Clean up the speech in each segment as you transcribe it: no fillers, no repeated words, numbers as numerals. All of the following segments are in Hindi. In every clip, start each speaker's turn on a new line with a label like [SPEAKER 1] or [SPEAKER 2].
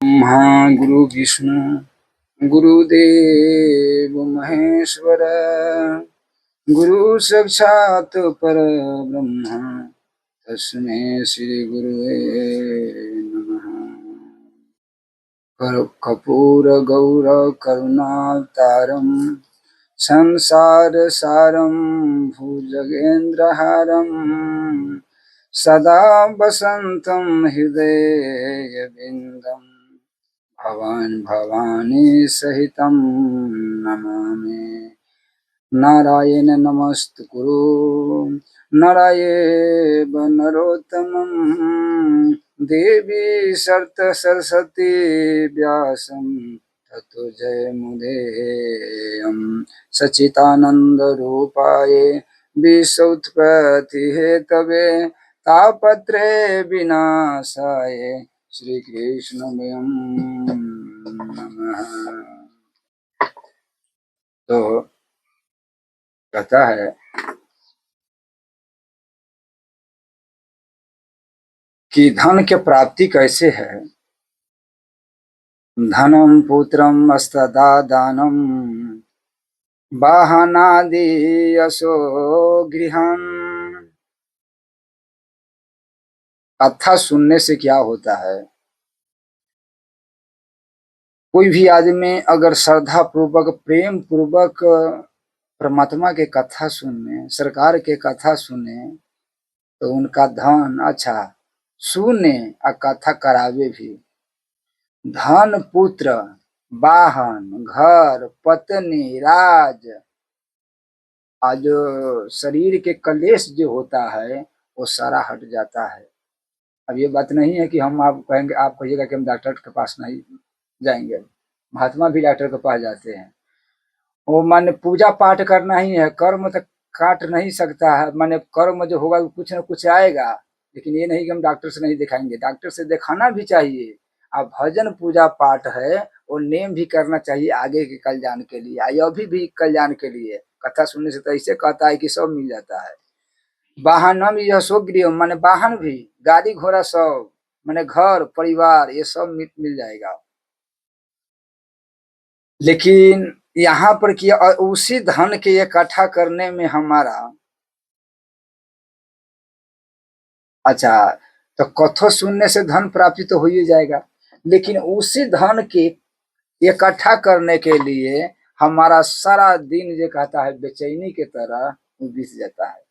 [SPEAKER 1] ब्रह्मा गुरु विष्णु गुरुदेव महेश्वर गुरु साक्षात् परब्रह्म तस्मै श्री गुरुवे नमः। कर्पूर गौर करुणावतारं संसार सारं भुजगेन्द्रहारं सदा वसन्तं हृदयविन्दम् भवान् भवानी सहितं नमामि। नारायण नमस्तुकुरु नरायेव नरोत्तमं देवी सर्त सरस्वती व्यासं ततो जयमुदीरये। सच्चिदानंद रूपाय विश्वोत्पत्तिहेतवे तापत्रे विनाशाय श्री कृष्ण नमः। तो कहता है कि धन की प्राप्ति कैसे है। धनम पुत्रम अस्तदा दानम वाहनादि यशो गृहम। कथा सुनने से क्या होता है, कोई भी आदमी अगर श्रद्धा पूर्वक प्रेम पूर्वक परमात्मा के कथा सुने, सरकार के कथा सुने, तो उनका धन अच्छा सुने और कथा करावे भी। धन पुत्र वाहन घर पत्नी राज और जो शरीर के कलेश जो होता है वो सारा हट जाता है। अब ये बात नहीं है कि हम आप कहेंगे, आप कहिएगा कि हम डॉक्टर के पास नहीं जाएंगे। महात्मा भी डॉक्टर के पास जाते हैं। वो माने पूजा पाठ करना ही है, कर्म तक काट नहीं सकता है। माने कर्म जो होगा कुछ न कुछ आएगा, लेकिन ये नहीं कि हम डॉक्टर से नहीं दिखाएंगे, डॉक्टर से दिखाना भी चाहिए। अब भजन पूजा पाठ है वो नेम भी करना चाहिए आगे के कल्याण के लिए, अभी भी कल्याण के लिए। कथा सुनने से तो ऐसे कहता है कि सब मिल जाता है। वाहनम यशो गृह माने वाहन भी, गाड़ी घोड़ा सब, माने घर परिवार ये सब मिल जाएगा। लेकिन यहाँ पर किया उसी धन के इकट्ठा करने में हमारा अच्छा, तो कथो सुनने से धन प्राप्ति तो हो ही जाएगा, लेकिन उसी धन के इकट्ठा करने के लिए हमारा सारा दिन जो कहता है बेचैनी के तरह वो बीत जाता है।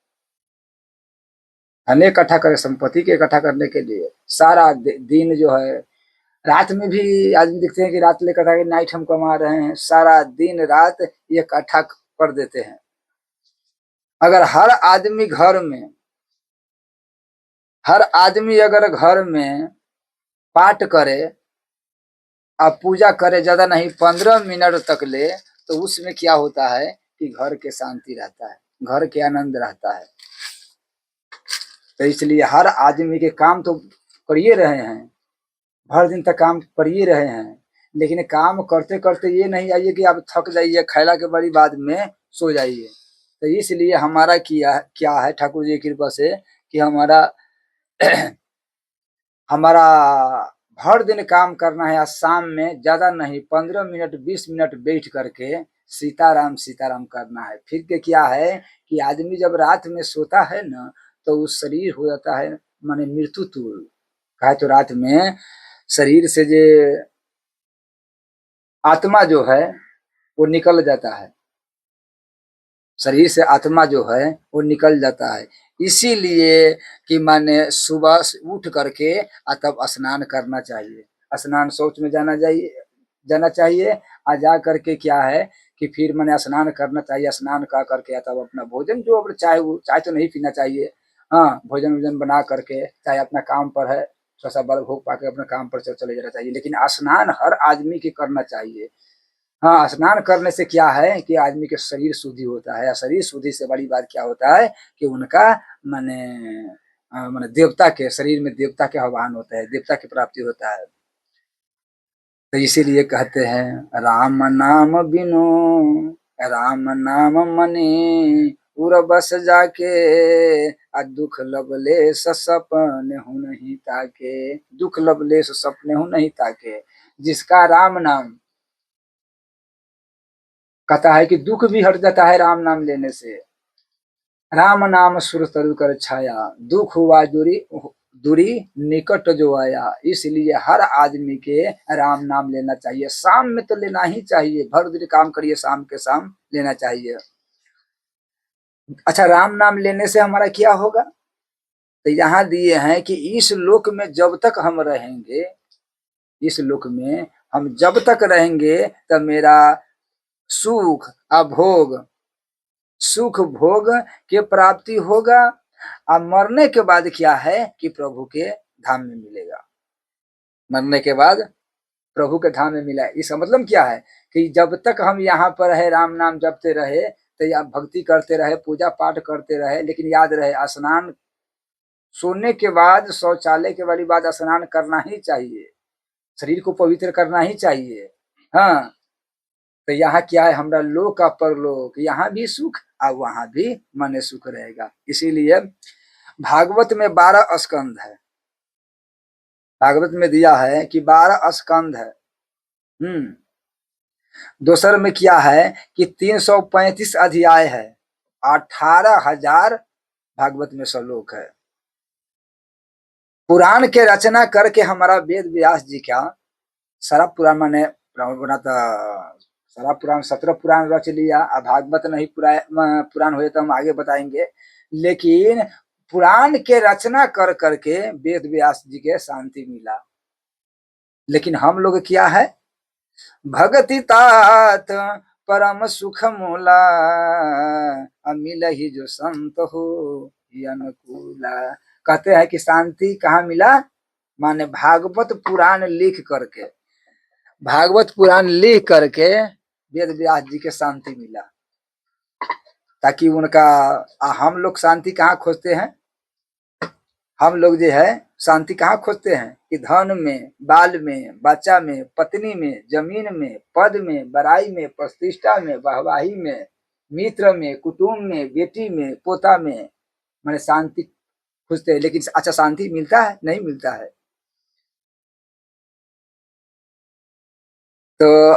[SPEAKER 1] धन इकट्ठा करे, संपत्ति के इकट्ठा करने के लिए सारा दिन जो है, रात में भी आदमी देखते हैं कि रात लेकर आगे नाइट हम कमा रहे हैं, सारा दिन रात ये इकट्ठा कर देते हैं। अगर हर आदमी अगर घर में पाठ करे और पूजा करे, ज्यादा नहीं 15 मिनट तक ले, तो उसमें क्या होता है कि घर के शांति रहता है, घर के आनंद रहता है। तो इसलिए हर आदमी के काम तो करिए रहे हैं, भर दिन तक काम करिए रहे हैं, लेकिन काम करते करते ये नहीं आइए कि आप थक जाइए, खैला के बड़ी बाद में सो जाइए। तो इसलिए हमारा क्या है ठाकुर जी की कृपा से कि हमारा भर दिन काम करना है। आज शाम में ज्यादा नहीं 15 मिनट 20 मिनट बैठ करके सीताराम सीताराम करना है। फिर के क्या है कि आदमी जब रात में सोता है ना, तो उस शरीर हो जाता है माने मृत्यु तुल्य। कहे तो रात में शरीर से जो आत्मा जो है वो निकल जाता है, शरीर से आत्मा जो है वो निकल जाता है। इसीलिए कि माने सुबह उठ करके तब स्नान करना चाहिए, स्नान शौच में जाना चाहिए। आ जा करके क्या है कि फिर मैंने स्नान करना चाहिए, स्नान कर करके तब अपना भोजन जो अपना चाय तो नहीं पीना चाहिए। हाँ, भोजन वोजन बना करके चाहे अपना काम पर है थोड़ा सा बल भोग पाके अपने काम पर चले जाना चाहिए। लेकिन स्नान हर आदमी की करना चाहिए। हाँ, स्नान करने से क्या है कि आदमी के शरीर शुद्धि होता है। शरीर शुद्धि से बड़ी बात क्या होता है कि उनका माने माने देवता के शरीर में देवता के आह्वान होता है, देवता की प्राप्ति होता है। तो इसीलिए कहते हैं राम नाम बिनु राम नाम मने उर बस जाके दुख लवलेश सपने हूँ नहीं ताके, दुख लवलेश सपने हूँ नहीं ताके। जिसका राम नाम, कहता है कि दुख भी हट जाता है राम नाम लेने से। राम नाम सुर तरु कर छाया, दुख हुआ दूरी दूरी निकट जो आया। इसलिए हर आदमी के राम नाम लेना चाहिए। शाम में तो लेना ही चाहिए, भर दिन काम करिए, शाम के शाम लेना चाहिए। अच्छा, राम नाम लेने से हमारा क्या होगा? तो यहाँ दिए हैं कि इस लोक में जब तक हम रहेंगे, इस लोक में हम जब तक रहेंगे तब मेरा सुख अभोग, सुख भोग के प्राप्ति होगा। अब मरने के बाद क्या है कि प्रभु के धाम में मिलेगा। मरने के बाद प्रभु के धाम में मिला। इसका मतलब क्या है कि जब तक हम यहाँ पर रहे, राम नाम जपते रहे, तो या भक्ति करते रहे, पूजा पाठ करते रहे, लेकिन याद रहे स्नान, सोने के बाद शौचालय के वाली बात, स्नान करना ही चाहिए, शरीर को पवित्र करना ही चाहिए। हाँ, तो यहाँ क्या है, हमारा लोक का परलोक, यहाँ भी सुख और वहां भी मन सुख रहेगा। इसीलिए भागवत में 12 स्कंध है। भागवत में दिया है कि 12 स्कंध है। दोसर में क्या है कि 335 अध्याय है, 18,000 भागवत में श्लोक है। पुराण के रचना करके हमारा वेद व्यास जी का सारा पुराण, माने सारा पुराण 17 पुराण रच लिया। अब भागवत नहीं पुराण हुए तो हम आगे बताएंगे, लेकिन पुराण के रचना कर करके वेद व्यास जी के शांति मिला। लेकिन हम लोग क्या है, भगति तात परम सुख मूला, मिल ही जो संत हो अनुकूला। कहते हैं कि शांति कहाँ मिला, माने भागवत पुराण लिख करके, भागवत पुराण लिख करके वेद व्यास जी के शांति मिला। ताकि उनका, हम लोग शांति कहाँ खोजते हैं, हम लोग जो है शांति कहाँ खोजते हैं कि धन में, बाल में, बच्चा में, पत्नी में, जमीन में, पद में, बड़ाई में, प्रतिष्ठा में, वाहवाही में, मित्र में, कुटुंब में, बेटी में, पोता में, मैंने शांति खोजते हैं। लेकिन अच्छा, शांति मिलता है? नहीं मिलता है। तो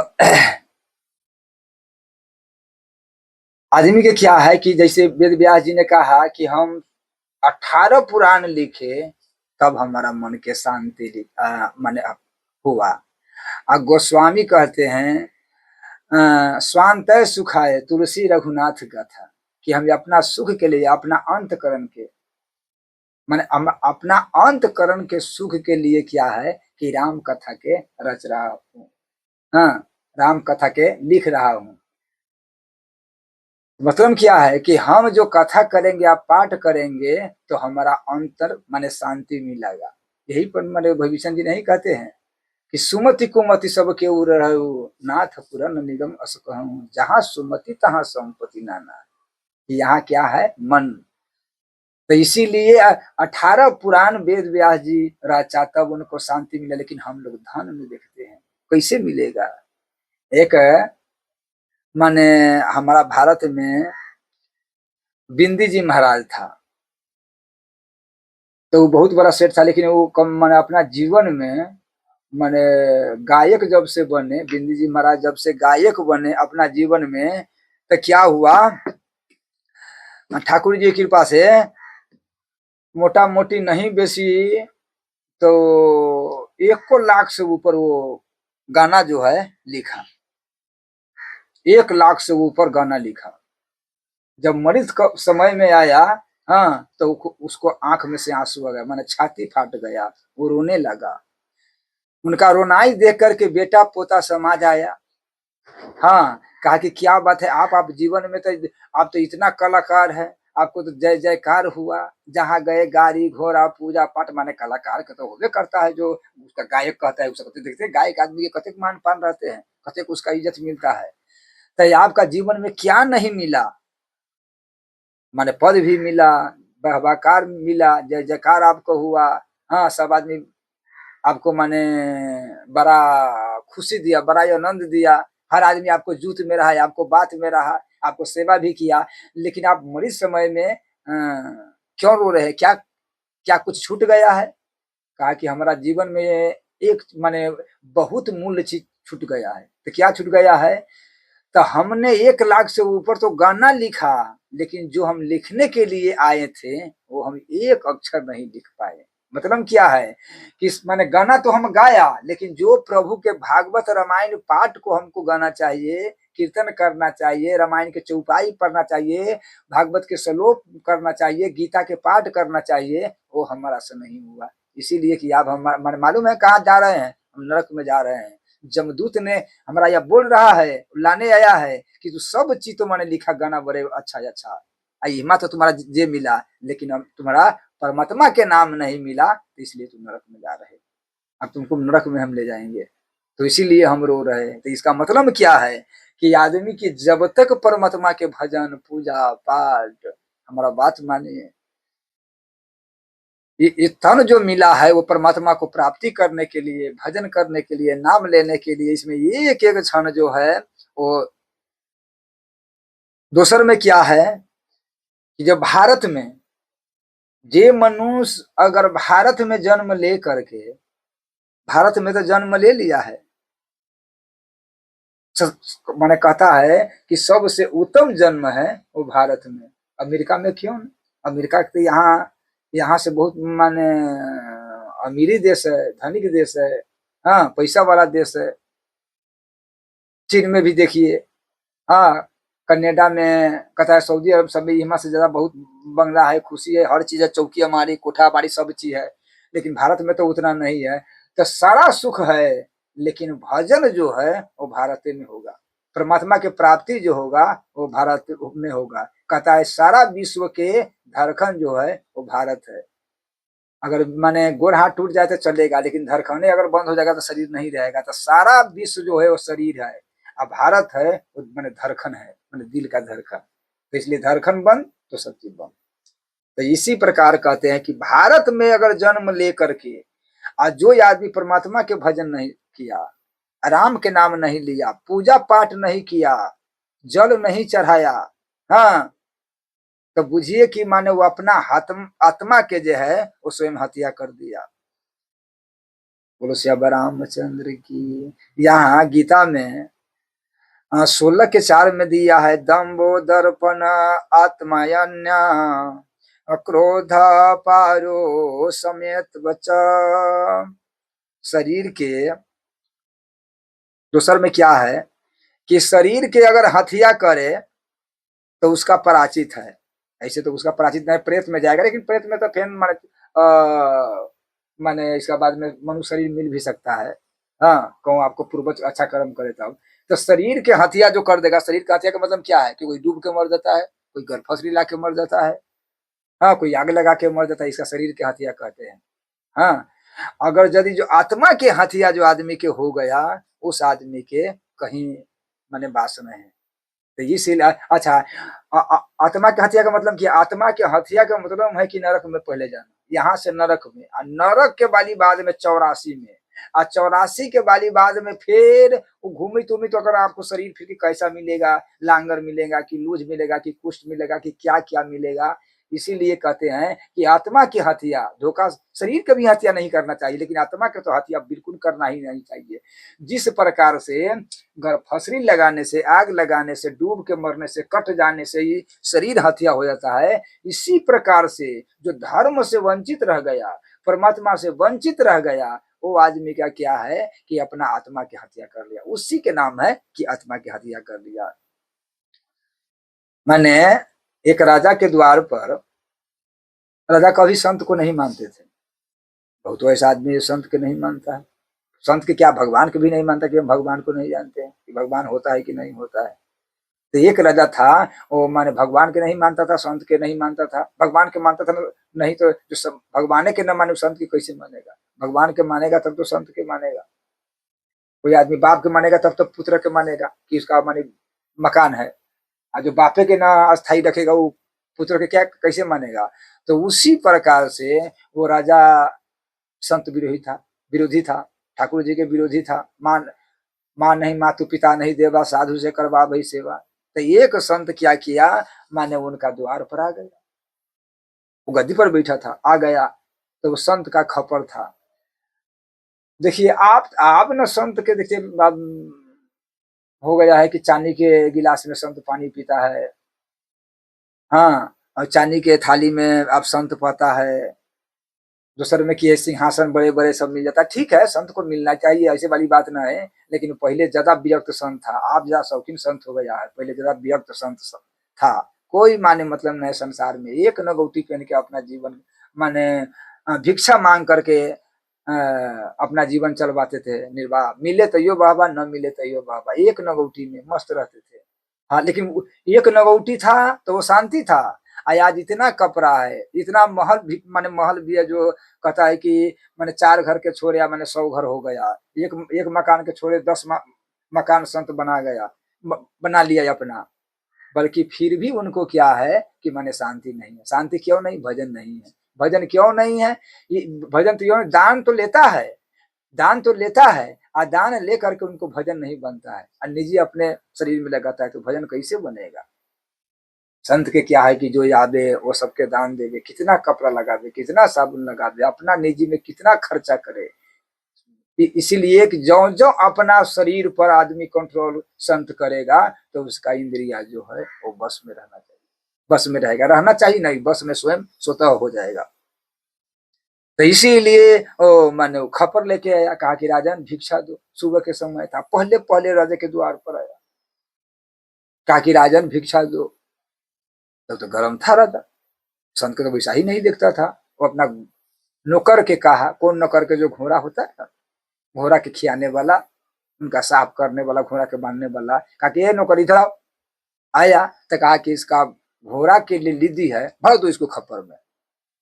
[SPEAKER 1] आदमी के क्या है कि जैसे वेद व्यास जी ने कहा कि हम 18 पुराण लिखे तब हमारा मन के शांति माने हुआ। और गोस्वामी कहते हैं स्वांतय सुखाय तुलसी रघुनाथ कथा, कि हम अपना सुख के लिए, अपना अंतकरण के, माने अपना अंतकरण के सुख के लिए क्या है कि राम कथा के रच रहा हूँ। हाँ, राम कथा के लिख रहा हूँ। मतलब क्या है कि हम जो कथा करेंगे, आप पाठ करेंगे, तो हमारा अंतर माने शांति मिलेगा। यही पर माने भविष्य जी नहीं कहते हैं कि सुमति कुमति सब के उर रहु, नाथ पुरन निगम अस कहूं, जहां सुमति तहां संपत्ति नाना। यहाँ क्या है, मन। तो इसीलिए 18 पुराण वेद व्यास जी रचा, तब उनको शांति मिला। लेकिन हम लोग धन में देखते हैं, कैसे मिलेगा। एक माने हमारा भारत में बिंदी जी महाराज था, तो वो बहुत बड़ा सेठ था, लेकिन वो कम माने अपना जीवन में, माने गायक जब से बने, बिंदी जी महाराज जब से गायक बने अपना जीवन में, तो क्या हुआ, ठाकुर जी की कृपा से मोटा मोटी नहीं बेसी तो 1 लाख से ऊपर वो गाना जो है लिखा। 1 लाख से ऊपर गाना लिखा। जब मरीज का समय में आया, हाँ, तो उसको आंख में से आंसू आ गया, माने छाती फाट गया, वो रोने लगा। उनका रोनाई देख करके बेटा पोता समाज आया। हाँ, कहा कि क्या बात है, आप जीवन में तो आप तो इतना कलाकार है, आपको तो जय जयकार हुआ, जहाँ गए गाड़ी घोड़ा पूजा पाठ, माने कलाकार का तो होबे करता है, जो उसका गायक कहता है उसका देखते हैं, गायक आदमी के कतेक मान पान रहते हैं, कतेक उसका इज्जत मिलता है। तो आपका जीवन में क्या नहीं मिला, माने पद भी मिला, बहबाकार मिला, जय जयकार आपको हुआ। हाँ, सब आदमी आपको माने बड़ा खुशी दिया, बड़ा आनंद दिया। हर आदमी आपको जूत में रहा, आपको बात में रहा, आपको सेवा भी किया। लेकिन आप मरीज समय में क्यों रो रहे हैं, क्या क्या कुछ छूट गया है? कहा कि हमारा जीवन में एक माने बहुत मूल्य चीज छूट गया है। तो क्या छूट गया है? तो हमने 1 लाख से ऊपर तो गाना लिखा, लेकिन जो हम लिखने के लिए आए थे वो हम एक अक्षर नहीं लिख पाए। मतलब क्या है कि माने गाना तो हम गाया, लेकिन जो प्रभु के भागवत रामायण पाठ को हमको गाना चाहिए, कीर्तन करना चाहिए, रामायण के चौपाई पढ़ना चाहिए, भागवत के श्लोक करना चाहिए, गीता के पाठ करना चाहिए, वो हमारा से नहीं हुआ। इसीलिए कि अब हम मालूम है कहाँ जा रहे हैं? हम नरक में जा रहे हैं। जमदूत ने हमारा यह बोल रहा है, लाने आया है कि तू सब चीज तो मैंने लिखा गाना बड़े अच्छा अच्छा, हिम्मत तो तुम्हारा जे मिला, लेकिन अब तुम्हारा परमात्मा के नाम नहीं मिला, तो इसलिए तुम नरक में जा रहे। अब तुमको नरक में हम ले जाएंगे, तो इसीलिए हम रो रहे हैं। तो इसका मतलब क्या है कि आदमी की जब तक परमात्मा के भजन पूजा पाठ, हमारा बात मानिए, ये तन जो मिला है वो परमात्मा को प्राप्ति करने के लिए, भजन करने के लिए, नाम लेने के लिए, इसमें एक एक क्षण जो है वो। दूसर में क्या है कि जब भारत में जे मनुष्य अगर भारत में जन्म ले करके, भारत में तो जन्म ले लिया है, मैंने कहता है कि सबसे उत्तम जन्म है वो भारत में। अमेरिका में क्यों? अमेरिका तो यहाँ से बहुत माने अमीरी देश है, धनिक देश है, हाँ पैसा वाला देश है। चीन में भी देखिए, हाँ कनाडा में कहता है, सऊदी अरब सब में यहाँ से ज्यादा बहुत बंगला है, खुशी है, हर चीज है, चौकी हमारी, कोठा हमारी, सब चीज है। लेकिन भारत में तो उतना नहीं है। तो सारा सुख है, लेकिन भजन जो है वो भारत में होगा, परमात्मा के प्राप्ति जो होगा वो भारत में होगा। कहता है सारा विश्व के धड़कन जो है वो भारत है। अगर माने गोड़ हाथ टूट जाए तो चलेगा, लेकिन धड़कने अगर बंद हो जाएगा तो शरीर नहीं रहेगा। तो सारा विश्व जो है वो शरीर है, अब भारत है वो माने धड़कन है, माने दिल का धड़कन। तो इसलिए धड़कन बंद तो सब चीज बंद। तो इसी प्रकार कहते हैं कि भारत में अगर जन्म लेकर के आज जो आदमी परमात्मा के भजन नहीं किया, राम के नाम नहीं लिया, पूजा पाठ नहीं किया, जल नहीं चढ़ाया, हाँ, तो बुझिए कि माने वो अपना आत्मा के जो है वो स्वयं हत्या कर दिया। बोलो श्याम रामचंद्र की। यहाँ गीता में 16:4 में दिया है, दम्भो दर्पण आत्मायन्या क्रोध पारो समेत बच। शरीर के दूसर में क्या है कि शरीर के अगर हत्या करे तो उसका पराचित है। ऐसे तो उसका पराचित नहीं, प्रेत में जाएगा, लेकिन प्रेत में तो फिर माने इसका बाद में मनुष्य शरीर मिल भी सकता है। हाँ, कहूँ आपको पूर्वज अच्छा कर्म करे तब। तो शरीर के हत्या जो कर देगा, शरीर का हत्या का मतलब क्या है कि कोई डूब के मर जाता है, कोई गर्भफसरी ला के मर जाता है, हाँ, कोई आग लगा के मर जाता है, इसका शरीर के हत्या कहते हैं। हाँ, अगर यदि जो आत्मा के हत्या जो आदमी के हो गया, उस आदमी के कहीं माने वास में है। तो इसीलिए अच्छा, आत्मा के हत्या का मतलब क्या? आत्मा के हत्या का मतलब है कि नरक में पहले जाना, यहाँ से नरक में, नरक के वाली बाद में 84 में, 84 के वाली बाद में फिर वो घूमी तुमी तो अगर आपको शरीर फिर कैसा मिलेगा, लांगर मिलेगा कि लूज मिलेगा कि कुष्ठ मिलेगा कि क्या क्या मिलेगा। इसीलिए कहते हैं कि आत्मा की हत्या, धोखा, शरीर की भी हत्या नहीं करना चाहिए, लेकिन आत्मा की तो हत्या बिल्कुल करना ही नहीं चाहिए। जिस प्रकार से फसरी लगाने से, आग लगाने से, डूब के मरने से, कट जाने से ही शरीर हत्या हो जाता है, इसी प्रकार से जो धर्म से वंचित रह गया, परमात्मा से वंचित रह गया, वो आदमी का क्या है कि अपना आत्मा की हत्या कर लिया। उसी के नाम है कि आत्मा की हत्या कर लिया। मैंने एक राजा के द्वार पर, राजा कभी संत को नहीं मानते थे। बहुत ऐसा आदमी संत के नहीं मानता है, संत के क्या भगवान को भी नहीं मानता कि हम भगवान को नहीं जानते हैं कि भगवान होता है कि नहीं होता है। तो एक राजा था, वो माने भगवान के नहीं मानता था, संत के नहीं मानता था। भगवान के मानता था नहीं तो जो सब भगवान के न माने संत की कैसे मानेगा? भगवान के मानेगा तब तो संत के मानेगा। कोई आदमी बाप के मानेगा तब तो पुत्र के मानेगा कि इसका माने मकान है, और जो बापे के ना अस्थाई रखेगा वो पुत्र के क्या कैसे मानेगा? तो उसी प्रकार से वो राजा संत विरोधी था, विरोधी था, ठाकुर जी के विरोधी था। माँ नहीं मातु पिता नहीं देवा, साधु से करवा भाई सेवा। तो एक संत क्या किया, माने उनका द्वार पर आ गया। वो गद्दी पर बैठा था, आ गया तो वो संत का खप्पर था। देखिए आप न संत के देखिए हो गया है कि चांदी के गिलास में संत पानी पीता है। हाँ, और चांदी के थाली में आप संत पाता है। दूसरे में कि ये सिंहासन बड़े-बड़े सब मिल जाता है। ठीक है, संत को मिलना चाहिए, ऐसी वाली बात ना है, लेकिन पहले ज़्यादा विरक्त संत था, आप ज़्यादा शौकीन संत हो गया है, पहले ज़्यादा विरक्त संत था। कोई माने मतलब नहीं संसार में, एक नगौटी पहन के अपना जीवन माने भिक्षा माँग करके अपना जीवन चलवाते थे निर्वाह। मिले तैयो वाह-वाह, न मिले तैयो वाह-वाह। एक नगौटी में मस्त रहते थे। हाँ, लेकिन एक नगौटी था तो वो शांति था। आज इतना कपरा है, इतना महल भी माने महल भी है जो कहता है कि मैंने 4 घर के छोड़े या मैंने 100 घर हो गया। एक एक मकान के छोड़े 10 मकान संत बना गया, बना लिया अपना। बल्कि फिर भी उनको क्या है कि माने शांति नहीं है। शांति क्यों नहीं? भजन नहीं है। भजन क्यों नहीं है? ये भजन तो क्यों दान तो लेता है, दान तो लेता है और दान लेकर के उनको भजन नहीं बनता है और निजी अपने शरीर में लगाता है तो भजन कैसे बनेगा? संत के क्या है कि जो यादे वो सबके दान देवे, कितना कपड़ा लगा दे, कितना साबुन लगा दे, अपना निजी में कितना खर्चा करे। इसीलिए कि जो जो अपना शरीर पर आदमी कंट्रोल संत करेगा तो उसका इंद्रिया जो है वो बस में रहना चाहिए, बस में रहेगा, रहना चाहिए नहीं, बस में स्वयं स्वतः हो जाएगा। तो इसीलिए माने खपर लेके आया, कहा कि राजन भिक्षा दो। सुबह के समय था, पहले पहले राजा के द्वार पर आया, कहा कि राजन भिक्षा दो। तब तो गर्म था राजा, संत को तो वैसा ही नहीं देखता था। वो अपना नौकर के कहा, कौन नौकर के जो घोड़ा होता है ना, घोड़ा के खियाने वाला, उनका साफ करने वाला, घोड़ा के बांधने वाला, कहा कि ये नौकर इधर आओ। आया तो कहा कि इसका घोड़ा के लिए लिद्दी है, भर दो इसको खप्पर में।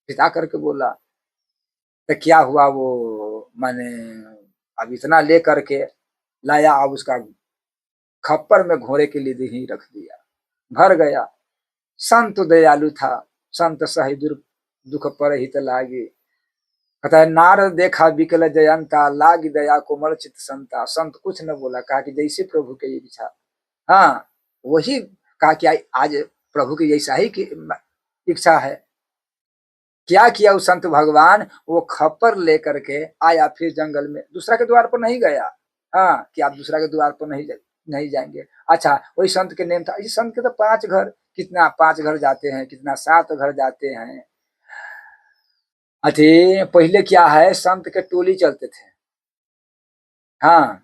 [SPEAKER 1] पिता करके बोला तो क्या हुआ वो माने अब इतना ले करके लाया, अब उसका खप्पर में घोड़े के लिए ही रख दिया, भर गया। संत दयालु था, संत सही दुख पर हित लागे। कहता है नार देखा विकल जयंता, लाग दया कोमल चित संता। संत कुछ न बोला, कहा कि जैसे प्रभु के इच्छा। हाँ, वही कहा कि आज प्रभु की जैसा ही की इच्छा है। क्या किया उस संत भगवान, वो खप्पर लेकर के आया, फिर जंगल में दूसरा के द्वार पर नहीं गया। हाँ, कि आप दूसरा के द्वार पर नहीं जाएंगे। अच्छा, वही संत के नेम था। इस संत के तो 5 घर, कितना 5 घर जाते हैं, कितना 7 घर जाते हैं। अरे पहले क्या है, संत के टोली चलते थे। हाँ,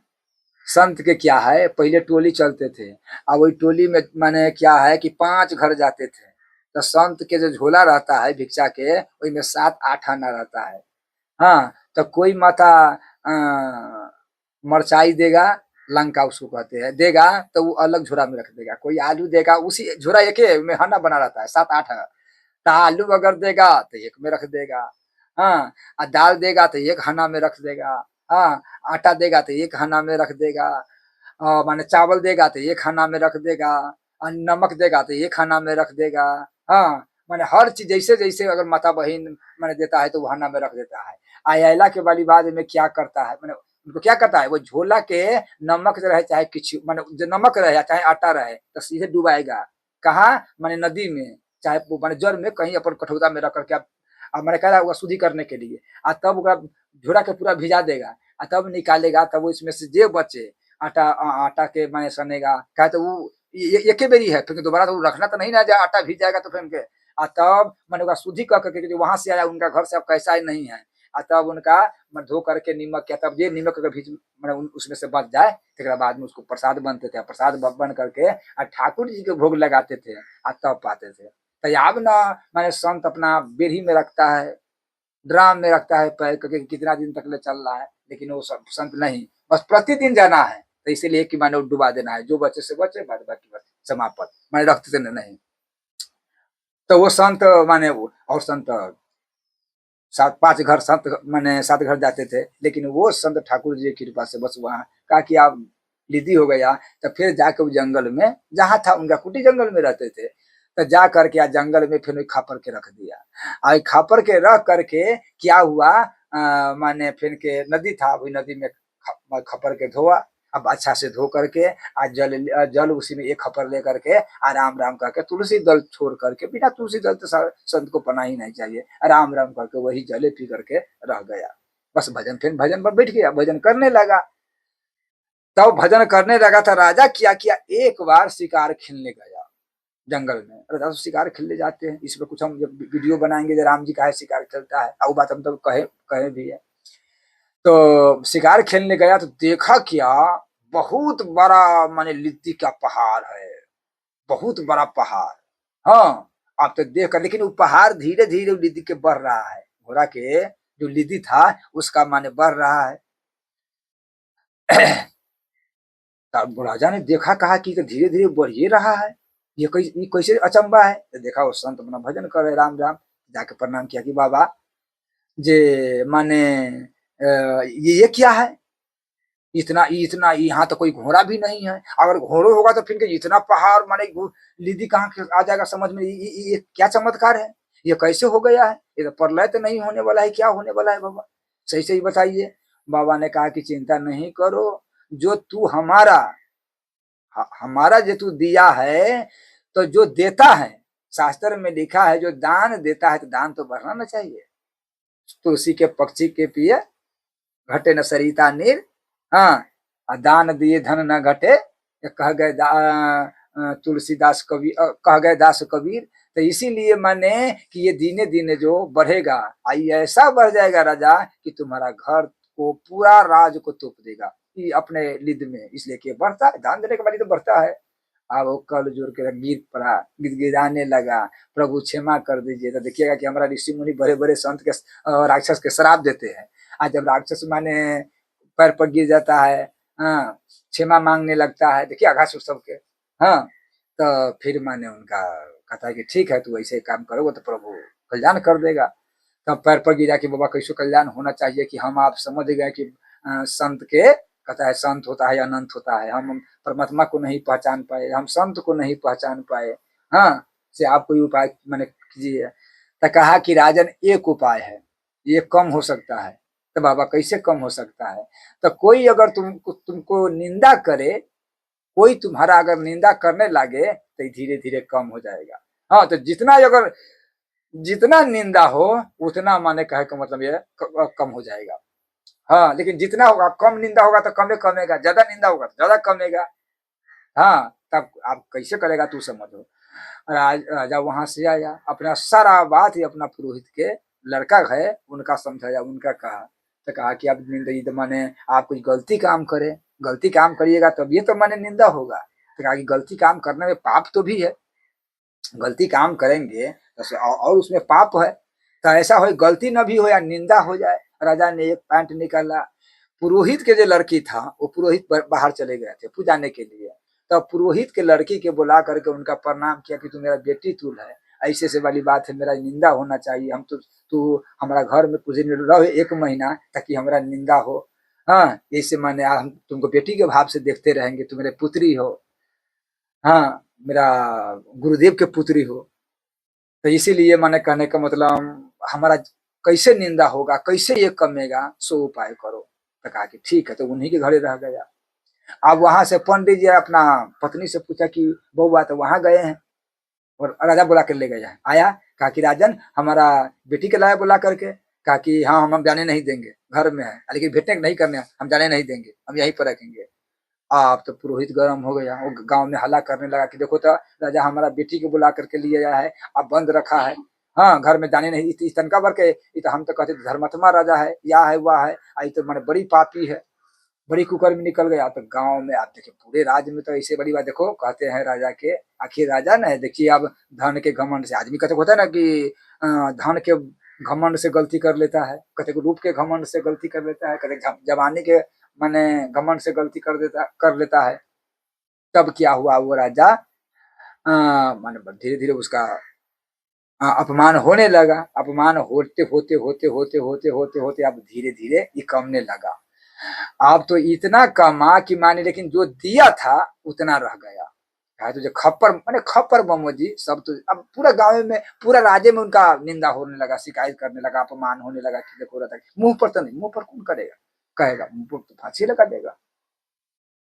[SPEAKER 1] संत के क्या है, पहले टोली चलते थे। अब वही टोली में माने क्या है कि 5 घर जाते थे। तो संत के जो झोला रहता है भिक्षा के, वही में 7-8 आना रहता है। हाँ, तो कोई माता मरचाई देगा, लंका उसको कहते हैं, देगा तो वो अलग झोरा में रख देगा। कोई आलू देगा, उसी झोरा एक में हना बना रहता है, 7-8 है। तो आलू अगर देगा तो एक में रख देगा। हाँ, दाल देगा तो एक हना में रख देगा। हाँ, आटा देगा तो एक हना में रख देगा। माने चावल देगा तो एक खाना में रख देगा, नमक देगा तो एक खाना में रख देगा। हाँ, माने हर चीज जैसे जैसे अगर माता बहन माने देता है तो वो खाना में रख देता है। अयला के वाली बाद में क्या करता है, माने उनको क्या करता है, वो झोला के नमक रहे चाहे किसी माने जो नमक रहे चाहे आटा रहे तो सीधे डुबाएगा। कहाँ, माने नदी में, चाहे वो माने जल में कहीं अपन कठौता में रख करके अब मैंने कहा होगा शुद्धि करने के लिए, तब ओकरा झोरा के पूरा भिजा देगा, तब निकालेगा, तब वो इसमें से जे बचे आटा के माने सनेगा। कहा तो वो एके बेरी है, फिर दोबारा तो रखना तो नहीं ना, जाए आटा भीग जाएगा तो फिर के तब मैंने ओकरा शुद्धि कर करके जो वहां से आया उनका घर से अब कैसा ही नहीं है, तब उनका धो करके नीमक किया, तब ये नीमक अगर भीज मैंने उसमें से बच जाए तो बाद में उसको प्रसाद बनते थे, प्रसाद बन करके ठाकुर जी के भोग लगाते थे तब पाते थे। तो अब ना मैंने संत अपना बेरी में रखता है, ड्राम में रखता है पैक करके कितना दिन तक ले चल रहा है, लेकिन वो सब संत नहीं, बस प्रतिदिन जाना है। तो इसीलिए कि माने डुबा देना है, जो बचे से बचे, बाद बाकी बस समापत माने रखते थे नहीं। तो वो संत माने और संत 7-5 घर संत माने 7 घर जाते थे, लेकिन वो संत ठाकुर जी की कृपा से बस वहाँ कहा कि आप लिद्धि हो गया, तो फिर जाके वो जंगल में जहाँ था उनका कुटी जंगल में रहते थे, तो जा करके आ जंगल में फिर खापर के रख दिया। आई खापर के रख करके क्या हुआ, माने फिर के नदी था, वही नदी में खपर के धोआ अब अच्छा से धो करके आज जल उसी में एक खपर ले करके राम राम करके तुलसी दल छोड़ करके, बिना तुलसी दल तो संत को पना ही नहीं चाहिए, राम राम करके वही जले पी करके रह गया। बस भजन, फिर भजन पर बैठ गया, भजन करने लगा। तब भजन करने लगा था राजा, क्या किया, एक बार शिकार खेलने गया जंगल में। राजा तो शिकार खेलने जाते हैं, इस पर कुछ हम जब वीडियो बनाएंगे जो राम जी का है शिकार खेलता है, वो बात हम तो कहे भी है। तो शिकार खेलने गया तो देखा क्या, बहुत बड़ा माने लिट्टी का पहाड़ है, बहुत बड़ा पहाड़। हाँ, आप तो देख कर, लेकिन वो पहाड़ धीरे धीरे लिद्दी के बढ़ रहा है, घोड़ा के जो लिद्दी था उसका माने बढ़ रहा है। तब राजा ने देखा, कहा कि तो धीरे धीरे बढ़ ही रहा है, ये कैसे अचंबा है। तो देखा वो संत अपना भजन कर रहे, राम राम। जाके प्रणाम किया कि बाबा जे माने ये क्या है, इतना इतना यहाँ तो कोई घोड़ा भी नहीं है, अगर घोड़ो होगा तो फिर इतना पहाड़ माने लिद्दी कहाँ आ जाएगा, समझ में ये क्या चमत्कार है, ये कैसे हो गया है, ये तो प्रलय तो नहीं होने वाला है, क्या होने वाला है बाबा, सही सही बताइए। बाबा ने कहा कि चिंता नहीं करो, जो तू हमारा जो तू दिया है, तो जो देता है, शास्त्र में लिखा है जो दान देता है तो दान तो बढ़ना ना चाहिए। तुलसी के पक्षी के पिए घटे न सरिता नीर, हाँ, दान दिए धन न घटे, कह गए तुलसीदास कबीर, कह गए दास कबीर। तो इसीलिए मैंने कि ये दीने दीने जो बढ़ेगा, आई ऐसा बढ़ जाएगा राजा कि तुम्हारा घर को पूरा राज को तोप देगा ये अपने लिद में, इसलिए कि बढ़ता है, दान देने के बाद तो बढ़ता है। अब वो कल जोड़ के गिर पड़ा, गिड़गिड़ाने लगा, प्रभु क्षमा कर दीजिए। तो देखिएगा कि हमारा ऋषि मुनि बड़े बड़े संत के राक्षस के श्राप देते हैं। आज जब राक्षस माने पैर पर गिर जाता है, हाँ, क्षमा मांगने लगता है, देखिए आघात सबके, हाँ, तो फिर माने उनका कहता है कि ठीक है, तू ऐसे काम करोगे तो प्रभु कल्याण कर देगा। तब पैर पर गिरा कि बाबा कैसे कल्याण होना चाहिए, कि हम आप समझ गए कि संत के, कहता है संत होता है अनंत होता है, हम परमात्मा को नहीं पहचान पाए, हम संत को नहीं पहचान पाए, हाँ, से आप कोई उपाय मैंने कीजिए। तो कहा कि राजन एक उपाय है, ये कम हो सकता है। तो बाबा कैसे कम हो सकता है, तो कोई अगर तुमको निंदा करे, कोई तुम्हारा अगर निंदा करने लगे तो धीरे धीरे कम हो जाएगा। हाँ, तो जितना निंदा हो उतना माने कहे का मतलब ये कम हो जाएगा। हाँ, लेकिन जितना होगा, कम निंदा होगा तो कमे कमेगा, ज्यादा निंदा होगा तो ज्यादा कमेगा। हाँ, तब आप कैसे करेगा तू समझो। राजा वहां से आया, अपना सारा बात ही अपना पुरोहित के लड़का है उनका समझाया, उनका कहा। तो कहा कि अब निंदा तो माने आप कुछ गलती काम करे, गलती काम करिएगा तब ये तो माने निंदा होगा। तो कहा कि गलती काम करने में पाप तो भी है, गलती काम करेंगे तो और उसमें पाप है, तो ऐसा हो गलती न भी हो या निंदा हो जाए। राजा ने एक पैंट निकाला, पुरोहित के जो लड़की था वो पुरोहित बाहर चले गए थे पूजाने के लिए, तब पुरोहित के लड़की के बुला करके उनका प्रणाम किया कि तू मेरा बेटी तुल है, ऐसे से वाली बात है, मेरा निंदा होना चाहिए, हम तो तू हमारा घर में कुछ दिन रहो 1 महीना ताकि हमारा निंदा हो। हाँ, ऐसे माने हम तुमको बेटी के भाव से देखते रहेंगे, तू मेरे पुत्री हो, हाँ, मेरा गुरुदेव के पुत्री हो। तो इसीलिए मैंने कहने का मतलब हमारा कैसे निंदा होगा, कैसे ये कमेगा, सो उपाय करो। तो कहा कि ठीक है, तो उन्हीं के घरे रह गया। अब वहां से पंडित जी अपना पत्नी से पूछा कि बउआ तो वहां गए हैं, और राजा बुला कर ले गया। आया, कहा कि राजन हमारा बेटी के लाया बुला करके। कहा कि हाँ, हम जाने नहीं देंगे, घर में है, लेकिन भेंटने नहीं करने, हम जाने नहीं देंगे, हम यहीं पर रखेंगे। आप तो पुरोहित गर्म हो गया, वो गांव में हल्ला करने लगा कि देखो तो राजा हमारा बेटी को बुला करके लिए आया है, अब बंद रखा है, हाँ, घर में जाने नहीं, इस तनका भर के, तो हम तो कहते धर्मात्मा राजा है, या है वह है, आई तो मैंने बड़ी पापी है, बड़ी कुकर में निकल गया। तो गांव में आप देखिए पूरे राज्य में तो ऐसे बड़ी बात, देखो कहते हैं राजा के आखिर राजा न है, देखिए अब धन के घमंड से आदमी कहते होता है ना कि धन के घमंड से गलती कर लेता है, कहते रूप के घमंड से गलती कर लेता है, कहते जवानी के माने घमंड से गलती कर लेता है। तब क्या हुआ, वो राजा माने धीरे धीरे उसका अपमान होने लगा, अपमान होते होते होते होते होते होते होते अब धीरे धीरे ये कमने लगा। अब तो इतना कमा कि माने, लेकिन जो दिया था उतना रह गया। कहा तो जो खप्पर माने खप्पर बमो जी सब, तो अब पूरा गांव में पूरा राज्य में उनका निंदा होने लगा, शिकायत करने लगा, अपमान होने लगा कि देखो रहा था। मुंह पर तो नहीं, मुंह पर कौन करेगा, कहेगा, मुंह पर तो फांसी लगा देगा।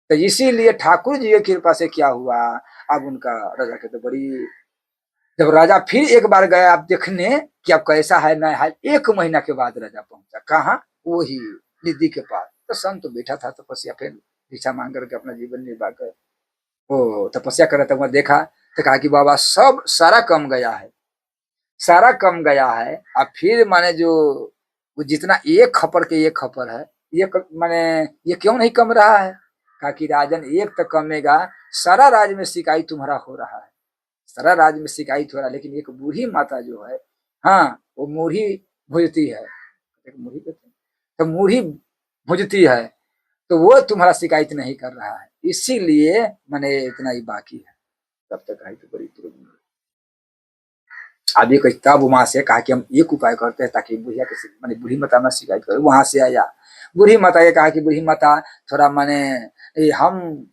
[SPEAKER 1] तो इसीलिए ठाकुर जी की कृपा से क्या हुआ, अब उनका राजा के तो बड़ी, जब राजा फिर एक बार गया आप देखने कि अब कैसा है नया हाल, 1 महीना के बाद राजा पहुंचा कहाँ, वही निधि के पास। तो संत तो बैठा था तपस्या, फिर भिक्षा मांग करके अपना जीवन निर्वाह कर, वो तपस्या कर रहा था, वहां देखा तो कहा कि बाबा सब सारा कम गया है, सारा कम गया है। अब फिर माने जो वो जितना एक खपर के एक खपर है, ये माने ये क्यों नहीं कम रहा है। कहा कि राजन एक तो कमेगा, सारा राज्य में शिकाई तुम्हारा हो रहा है, सारा राज्य में शिकायत हो रहा है, लेकिन एक बूढ़ी माता जो है, हाँ वो मूढ़ी भुजती है, एक मूढ़ी कहते हैं, तो मूढ़ी भुजती है, तो वो तुम्हारा शिकायत नहीं कर रहा है, इसीलिए मैंने इतना ही बाकी है। तब तक आई तो बड़ी तुरंत आदमी को तब वहां से कहा कि हम एक उपाय करते हैं ताकि बुढ़िया के माने बूढ़ी माता ना शिकायत करे। वहां से आया बूढ़ी माता ये कहा कि बूढ़ी माता थोड़ा माने हम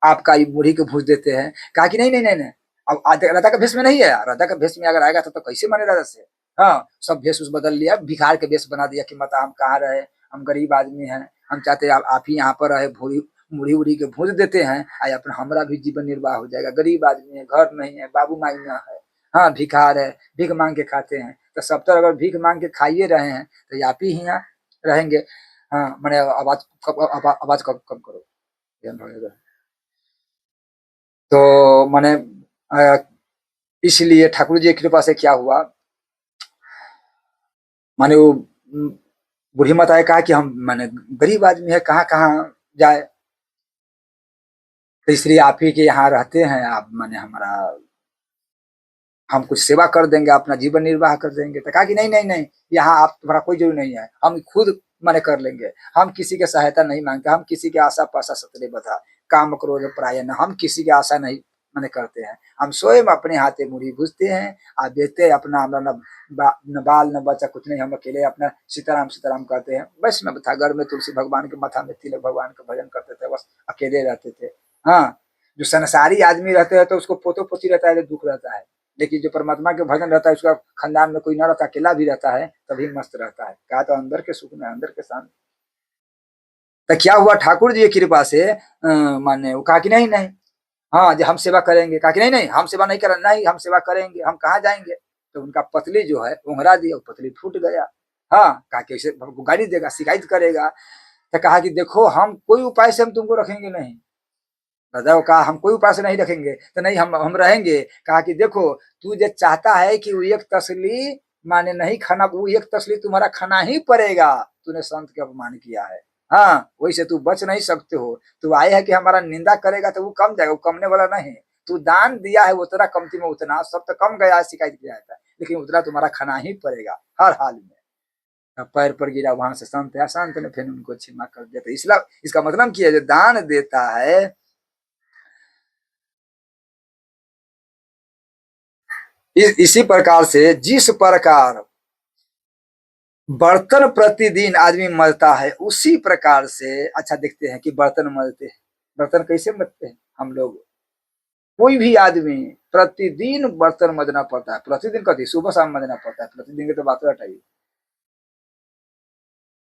[SPEAKER 1] आपका ये बूढ़ी को भूज देते हैं। कहा कि नहीं नहीं नहीं नहीं, अब राधा का भेष में नहीं आया, राधा का भेष में अगर आएगा तो कैसे माने राजा से। हाँ सब भेष उस बदल लिया, भिखार के भेष बना दिया कि माता हम कहाँ रहे, हम गरीब आदमी हैं, हम चाहते हैं आप ही यहाँ पर रहे, भूरी मुड़ी उड़ी के भूज देते हैं, आया अपना हमारा भी जीवन निर्वाह हो जाएगा। गरीब आदमी है, घर नहीं है, बाबू माई ना है, हाँ भिखार है, भीख मांग के खाते हैं, तो सब तो अगर भीख मांग के खाइए रहे हैं तो आप ही यहाँ रहेंगे। हाँ मैंने आवाज कम करो। तो मैंने इसलिए ठाकुर जी की कृपा से क्या हुआ, माने वो बूढ़ी माता ने कहा कि हम माने गरीब आदमी है, कहाँ कहाँ जाए, तो इसलिए आप ही के यहाँ रहते हैं, आप माने हमारा हम कुछ सेवा कर देंगे, अपना जीवन निर्वाह कर देंगे। तो कहा कि नहीं नहीं नहीं, यहाँ आप तुम्हारा कोई जरूरी नहीं है, हम खुद माने कर लेंगे, हम किसी के सहायता नहीं मांगते, हम किसी के आशा पाशा सतरे बता काम क्रोध प्राय न, हम किसी की आशा नहीं माने करते हैं, हम स्वयं अपने हाथे मुड़ी भूजते हैं, आप देते अपना, हमारा न बाल न बच्चा कुछ नहीं, हम अकेले अपना सीताराम सीताराम करते हैं। वैष्णव था, घर में तुलसी भगवान के माथा में तिलक, भगवान का भजन करते थे, बस अकेले रहते थे। हाँ जो संसारी आदमी रहते हैं तो उसको पोतो पोती रहता है तो दुख रहता है, लेकिन जो परमात्मा के भजन रहता है उसका खानदान में कोई ना रहता, अकेला भी रहता है तभी मस्त रहता है। कहा तो अंदर के सुख में अंदर के शांति। तो क्या हुआ ठाकुर जी की कृपा से माने वो कहा कि नहीं नहीं, हाँ जो हम सेवा करेंगे। कहा कि नहीं नहीं हम सेवा नहीं करें, नहीं हम सेवा करेंगे, हम कहाँ जाएंगे। तो उनका पतली जो है उंगरा दिया, पतली फूट गया। हाँ कहा कैसे गाली देगा, शिकायत करेगा। तो कहा कि देखो हम कोई उपाय से हम तुमको रखेंगे नहीं। राजा को कहा हम कोई उपाय से नहीं रखेंगे। तो नहीं हम रहेंगे। कहा कि देखो तू जो चाहता है कि वो एक तसली माने नहीं खाना, वो एक तसली तुम्हारा खाना ही पड़ेगा, तूने संत के अपमान किया है। हाँ वैसे तू बच नहीं सकते हो, तू आए है कि हमारा निंदा करेगा तो वो कम जाएगा, वो कमने वाला नहीं। तू दान दिया है उतना कमती में उतना, सब तो कम गया है, शिकायत किया जाता है, लेकिन उतना तुम्हारा खाना ही पड़ेगा हर हाल में। पैर पर गिरा, वहां से संत है, संत ने फिर उनको क्षमा कर दिया। तो इसलिए इसका मतलब किया जो दान देता है, इसी प्रकार से जिस प्रकार बर्तन प्रतिदिन आदमी मलता है उसी प्रकार से, अच्छा देखते हैं कि बर्तन मलते हैं, बर्तन कैसे मलते हैं हम लोग। कोई भी आदमी प्रतिदिन बर्तन मजना पड़ता है, प्रतिदिन कभी सुबह शाम मजना पड़ता है, प्रतिदिन की तो बात हटाइए।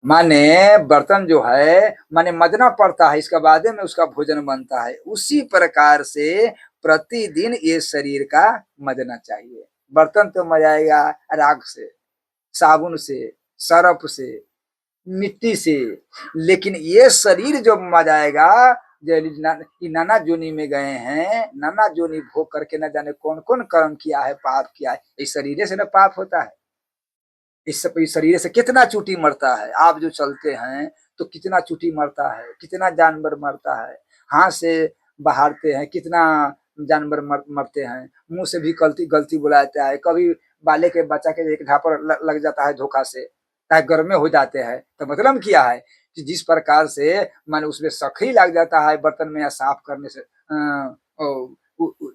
[SPEAKER 1] माने बर्तन जो है माने मजना पड़ता है, इसके बाद में उसका भोजन बनता है। उसी प्रकार से प्रतिदिन ये शरीर का मजना चाहिए। बर्तन तो मजाएगा राख से, साबुन से, सरफ से, मिट्टी से, लेकिन ये शरीर जो मजाएगा, नाना जोनी में गए हैं, नाना जोनी भोग करके न जाने कौन कौन कर्म किया है, पाप किया है, इस शरीर से न पाप होता है। इस शरीर से कितना चूटी मरता है, आप जो चलते हैं तो कितना चूटी मरता है, कितना जानवर मरता है, हाथ से बहारते हैं कितना जानवर मरते हैं, मुंह से भी गलती गलती बुलाता है, कभी बाले के बच्चा के एक झापर लग जाता है धोखा से, चाहे घर में हो जाते हैं। तो मतलब क्या है कि जिस प्रकार से मान उसमें सखी लग जाता है बर्तन में या साफ करने से,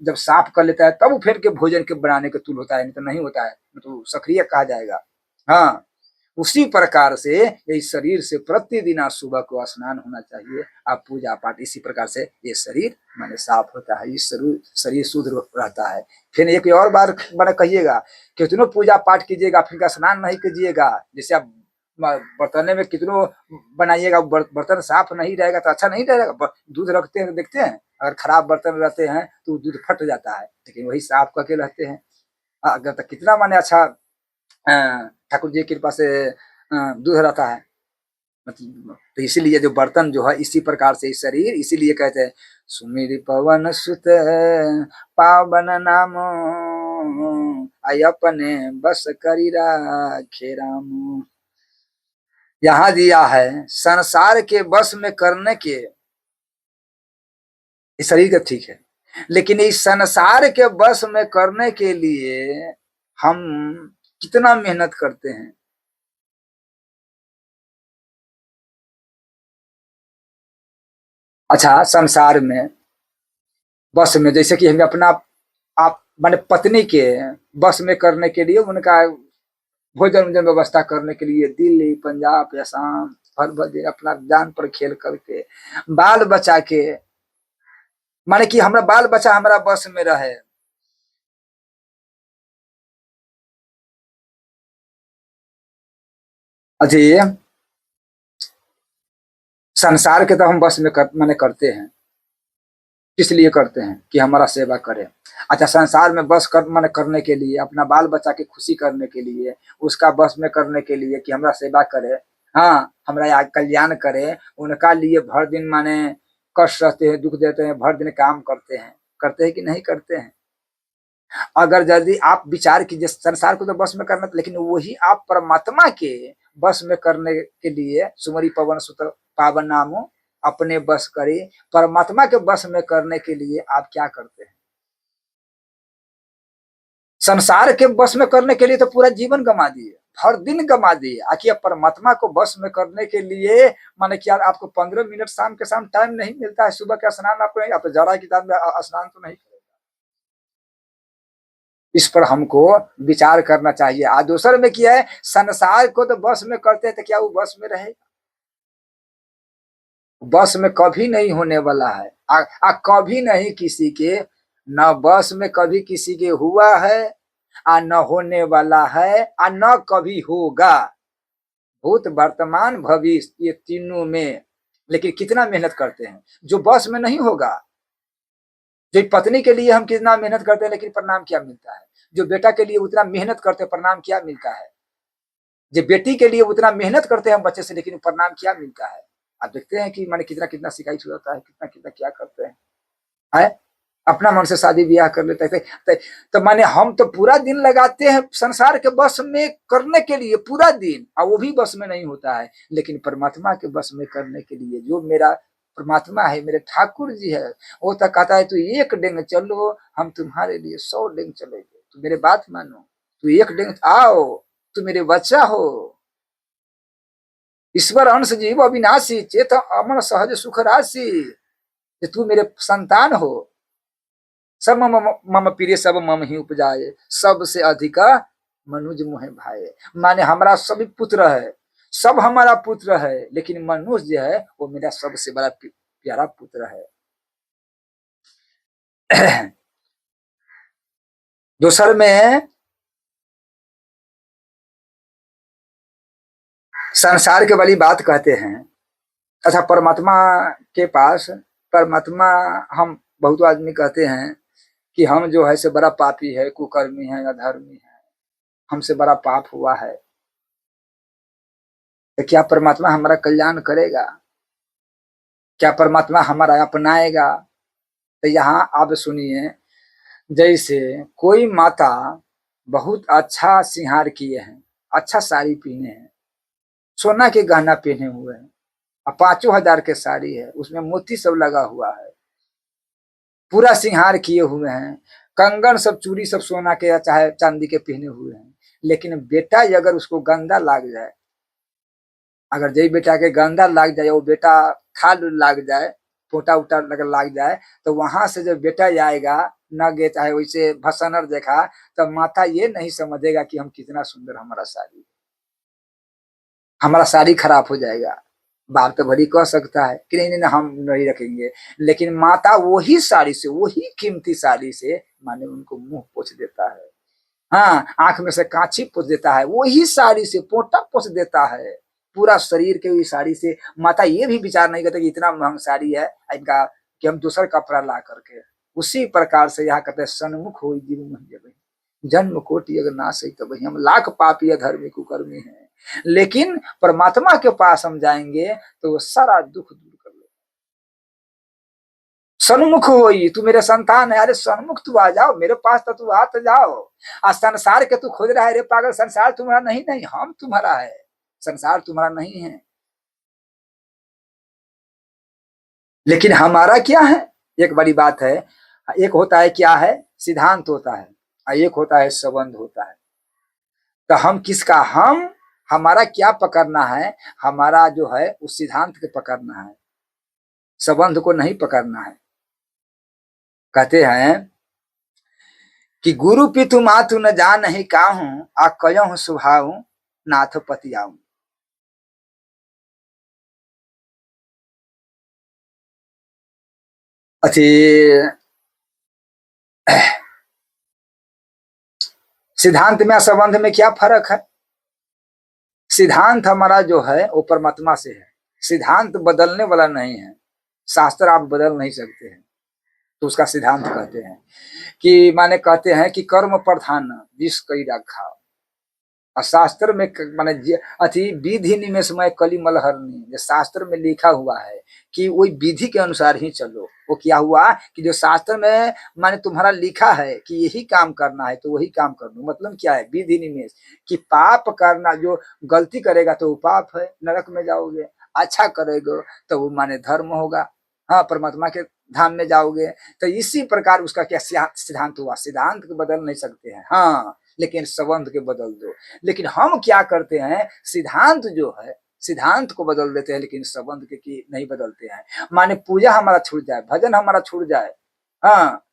[SPEAKER 1] जब साफ कर लेता है तब वो फिर के भोजन के बनाने के तुल होता है, नहीं तो नहीं होता है, तो सक्रिय कहा जाएगा। हाँ उसी प्रकार से ये शरीर से प्रतिदिन आज सुबह को स्नान होना चाहिए, आप पूजा पाठ, इसी प्रकार से ये शरीर माने साफ होता है, इस शरीर शुद्ध रहता है। फिर एक और बार मैंने कहिएगा, कितनों पूजा पाठ कीजिएगा फिर का स्नान नहीं कीजिएगा, जैसे आप बर्तन में कितनों बनाइएगा, बर्तन साफ नहीं रहेगा तो अच्छा नहीं रहेगा। दूध रखते हैं तो देखते हैं, अगर खराब बर्तन रहते हैं तो दूध फट जाता है, लेकिन वही साफ करके रहते हैं। अगर तो कितना माने अच्छा ठाकुर जी की कृपा से दूध रहता है। मतलब तो इसीलिए जो बर्तन जो है इसी प्रकार से शरीर, इसीलिए कहते हैं सुमिर पवन सुत पावन नाम आई अपने बस करी राखे राम। यहाँ दिया है संसार के बस में करने के, इस शरीर का ठीक है, लेकिन इस संसार के बस में करने के लिए हम कितना मेहनत करते हैं। अच्छा, संसार में बस में, जैसे कि हमें अपना आप माने पत्नी के बस में करने के लिए, उनका भोजन वोजन व्यवस्था करने के लिए दिल्ली पंजाब असम भर भर दिन अपना जान पर खेल करके बाल बचा के, माने कि हमारा बाल बच्चा हमारा बस में रहे। अजी संसार के तो हम बस में माने करते हैं, किस लिए करते हैं कि हमारा सेवा करे। अच्छा, संसार में बस कर माने करने के लिए, अपना बाल बच्चा की खुशी करने के लिए, उसका बस में करने के लिए कि हमारा सेवा करे, हाँ हमारा कल्याण करे, उनका लिए भर दिन माने कष्ट सहते हैं, दुख देते हैं, भर दिन काम करते हैं कि नहीं करते हैं। अगर यदि आप विचार कीजिए, संसार को तो बस में करना, लेकिन वही आप परमात्मा के बस में करने के लिए सुमरी पवन सुत पावन नामो अपने बस करे, परमात्मा के बस में करने के लिए आप क्या करते हैं। संसार के बस में करने के लिए तो पूरा जीवन गंवा दिए, हर दिन गंवा दिए, आखिर परमात्मा को बस में करने के लिए माने क्या आपको 15 मिनट शाम के शाम टाइम नहीं मिलता है, सुबह का स्नान आपको नहीं, आप जरा की में स्नान तो नहीं करेगा। इस पर हमको विचार करना चाहिए। आज दूसर में क्या है, संसार को तो बस में करते हैं तो क्या वो बस में रहेगा, बस में कभी नहीं होने वाला है। कभी नहीं किसी के, न बस में कभी किसी के हुआ है, न होने वाला है, न कभी होगा। भूत वर्तमान भविष्य ये तीनों में, लेकिन कितना मेहनत करते हैं। जो बस में नहीं होगा, जो पत्नी के लिए हम कितना मेहनत करते हैं, लेकिन परिणाम क्या मिलता है। जो बेटा के लिए उतना मेहनत करते हैं, परिणाम क्या मिलता है। जो बेटी के लिए उतना मेहनत करते हैं हम बच्चे से, लेकिन परिणाम क्या मिलता है। आप देखते हैं कि माने कितना कितना शिकायत हो जाता है, कितना कितना क्या करते हैं, है? अपना मन से शादी ब्याह कर लेते हैं। तो माने हम तो पूरा दिन लगाते हैं संसार के बस में करने के लिए, पूरा दिन, और वो भी बस में नहीं होता है। लेकिन परमात्मा के बस में करने के लिए, जो मेरा परमात्मा है, मेरे ठाकुर जी है, वो तो कहता है तू एक डेंग चलो, हम तुम्हारे लिए 100 डेंग चलेंगे, तू मेरे बात मानो, तू एक डेंग आओ, तू मेरे बच्चा हो। ईश्वर अंश जीव अविनाशी चेत अमन सहज सुख राशि, तू मेरे संतान हो। सब मम प्रिय सब मम ही उपजाए, सबसे अधिका मनुज मुहे भाए। माने हमारा सभी पुत्र है, सब हमारा पुत्र है, लेकिन मनुष्य जो है वो मेरा सबसे बड़ा प्यारा पुत्र है। दूसर में संसार के वाली बात कहते हैं। अच्छा, परमात्मा के पास, परमात्मा, हम बहुत आदमी कहते हैं कि हम जो है से बड़ा पापी है, कुकर्मी है, अधर्मी है, हमसे बड़ा पाप हुआ है, तो क्या परमात्मा हमारा कल्याण करेगा, क्या परमात्मा हमारा अपनाएगा। तो यहाँ आप सुनिए, जैसे कोई माता बहुत अच्छा सिंगार किए हैं, अच्छा साड़ी पहने हैं, सोना के गहना पहने हुए हैं, 5,000 के साड़ी है, उसमें मोती सब लगा हुआ है, पूरा सिंगार किए हुए हैं, कंगन सब चूड़ी सब सोना के चाहे चांदी के पहने हुए हैं, लेकिन बेटा अगर उसको गंदा लाग जाए, अगर जय बेटा के गंदा लाग जाए, वो बेटा खाल लाग जाए, पोटा उटा लाग जाए, तो वहां से जब बेटा आएगा न गे चाहे वैसे भसनर देखा, तो माता ये नहीं समझेगा कि हम कितना सुंदर, हमारा साड़ी, हमारा साड़ी खराब हो जाएगा। बाप तो भरी कह सकता है कि नहीं नहीं हम नहीं रखेंगे, लेकिन माता वही साड़ी से, वही कीमती साड़ी से माने उनको मुंह पोछ देता है, हाँ आंख में से कांची पोछ देता है, वही साड़ी से पोटा पोछ देता है। पूरा शरीर के इस साड़ी से। माता ये भी विचार नहीं करते कि इतना महंग साड़ी है इनका कि हम दूसरा कपड़ा ला करके। उसी प्रकार से यहाँ कहते हैं सन्मुख हो जीव मुझे भाई जन्म कोटि अगर ना सही तो भाई हम लाख पापी अधर्मी कुकर्मी हैं, लेकिन परमात्मा के पास हम जाएंगे तो वो सारा दुख दूर कर ले। सन्मुख हो तू मेरे संतान है, अरे सन्मुख तू आ जाओ मेरे पास तो तू आ तो जाओ। आज संसार के तू खोज रहा है, रे पागल संसार तुम्हारा नहीं, नहीं हम तुम्हारा है, संसार तुम्हारा नहीं है। लेकिन हमारा क्या है, एक बड़ी बात है, एक होता है क्या है सिद्धांत होता है, एक होता है संबंध होता है। तो हम किसका, हम हमारा क्या पकड़ना है, हमारा जो है उस सिद्धांत को पकड़ना है, संबंध को नहीं पकड़ना है। कहते हैं कि गुरु पितु मातु न जान नहीं काहू आ कयहु सुभाऊ नाथ पतियाऊ। अति सिद्धांत में संबंध में क्या फर्क है। सिद्धांत हमारा जो है वो परमात्मा से है, सिद्धांत बदलने वाला नहीं है, शास्त्र आप बदल नहीं सकते हैं, तो उसका सिद्धांत कहते हैं। कि माने कहते हैं कि कर्म प्रधान विष कई रखा, और शास्त्र में माने अति विधि निमेषमय कली मलहरनी, शास्त्र में लिखा हुआ है कि वही विधि के अनुसार ही चलो। वो क्या हुआ कि जो शास्त्र में माने तुम्हारा लिखा है कि यही काम करना है तो वही काम कर दो। मतलब क्या है विधि निमेष, कि पाप करना, जो गलती करेगा तो वो पाप है, नरक में जाओगे, अच्छा करेगा तो वो माने धर्म होगा, हाँ परमात्मा के धाम में जाओगे। तो इसी प्रकार उसका क्या सिद्धांत हुआ, सिद्धांत को बदल नहीं सकते हैं, हाँ लेकिन संबंध के बदल दो। लेकिन हम क्या करते हैं, सिद्धांत जो है सिद्धांत को बदल देते हैं लेकिन संबंध के की नहीं बदलते हैं। माने पूजा हमारा छूट जाए, भजन हमारा छूट जाए, हाँ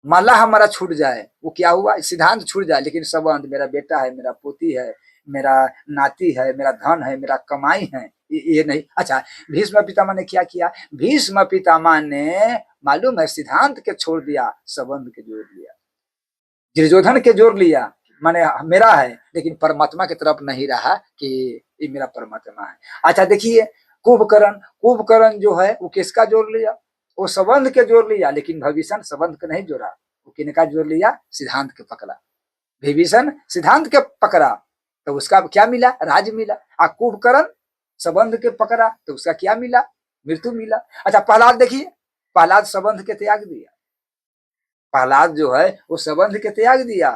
[SPEAKER 1] माला हमारा छूट जाए, वो क्या हुआ सिद्धांत छूट जाए, लेकिन संबंध मेरा बेटा है, मेरा पोती है, मेरा नाती है, मेरा धन है, मेरा कमाई है, ये नहीं। अच्छा भीष्म पितामह ने क्या किया, भीष्म पितामह ने मालूम है सिद्धांत के छोड़ दिया, संबंध के जोड़ लिया, दुर्योधन के जोड़ लिया, माने मेरा है लेकिन परमात्मा की तरफ नहीं रहा कि ये मेरा परमात्मा है। अच्छा देखिए कुंभकर्ण, कुंभकर्ण जो है वो किसका जोड़ लिया, वो संबंध के जोड़ लिया, लेकिन भविष्य संबंध के नहीं जोड़ा, वो किनका जोड़ लिया, सिद्धांत के पकड़ा। विभीषण सिद्धांत के पकड़ा तो उसका क्या मिला, राज मिला। कुंभकर्ण संबंध के पकड़ा तो उसका क्या मिला, मृत्यु मिला। अच्छा प्रहलाद देखिए, प्रहलाद संबंध के त्याग दिया, प्रहलाद जो है वो संबंध के त्याग दिया,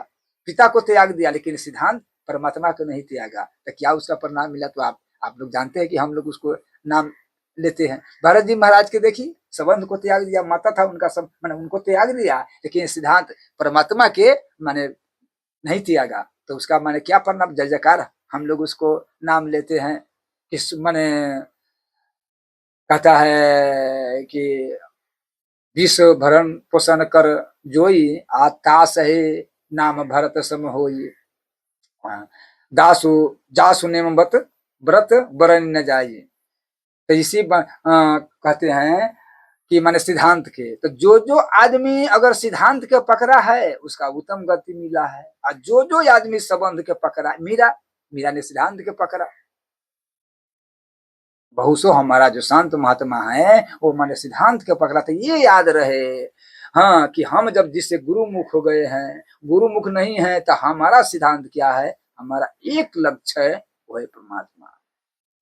[SPEAKER 1] पिता को त्याग दिया, लेकिन सिद्धांत परमात्मा को नहीं त्यागा, तो क्या उसका परिणाम मिला, तो आप लोग जानते हैं कि हम लोग उसको नाम लेते हैं। भरत जी महाराज के देखिए संबंध को त्याग दिया, माता था उनका सब मैंने उनको त्याग दिया, लेकिन सिद्धांत परमात्मा के माने नहीं त्यागा, तो उसका माने क्या परिणाम, जय जयकार हम लोग उसको नाम लेते हैं। किस माने कहता है कि विश्व भरण पोषण कर जोई आतास है नाम भरत सम होई, दासु जासु नेमवत व्रत बरन न जाइए। तो इसी कहते हैं कि माने सिद्धांत के, तो जो जो आदमी अगर सिद्धांत के पकड़ा है उसका उत्तम गति मिला है, और जो जो आदमी संबंध के पकड़ा, मीरा मीरा ने सिद्धांत के पकड़ा। बहुसो हमारा जो संत महात्मा है वो माने सिद्धांत के पकड़ा, तो ये याद रहे हाँ कि हम जब जिससे गुरुमुख हो गए हैं, गुरुमुख नहीं है तो हमारा सिद्धांत क्या है, हमारा एक लक्ष्य है वो है परमात्मा,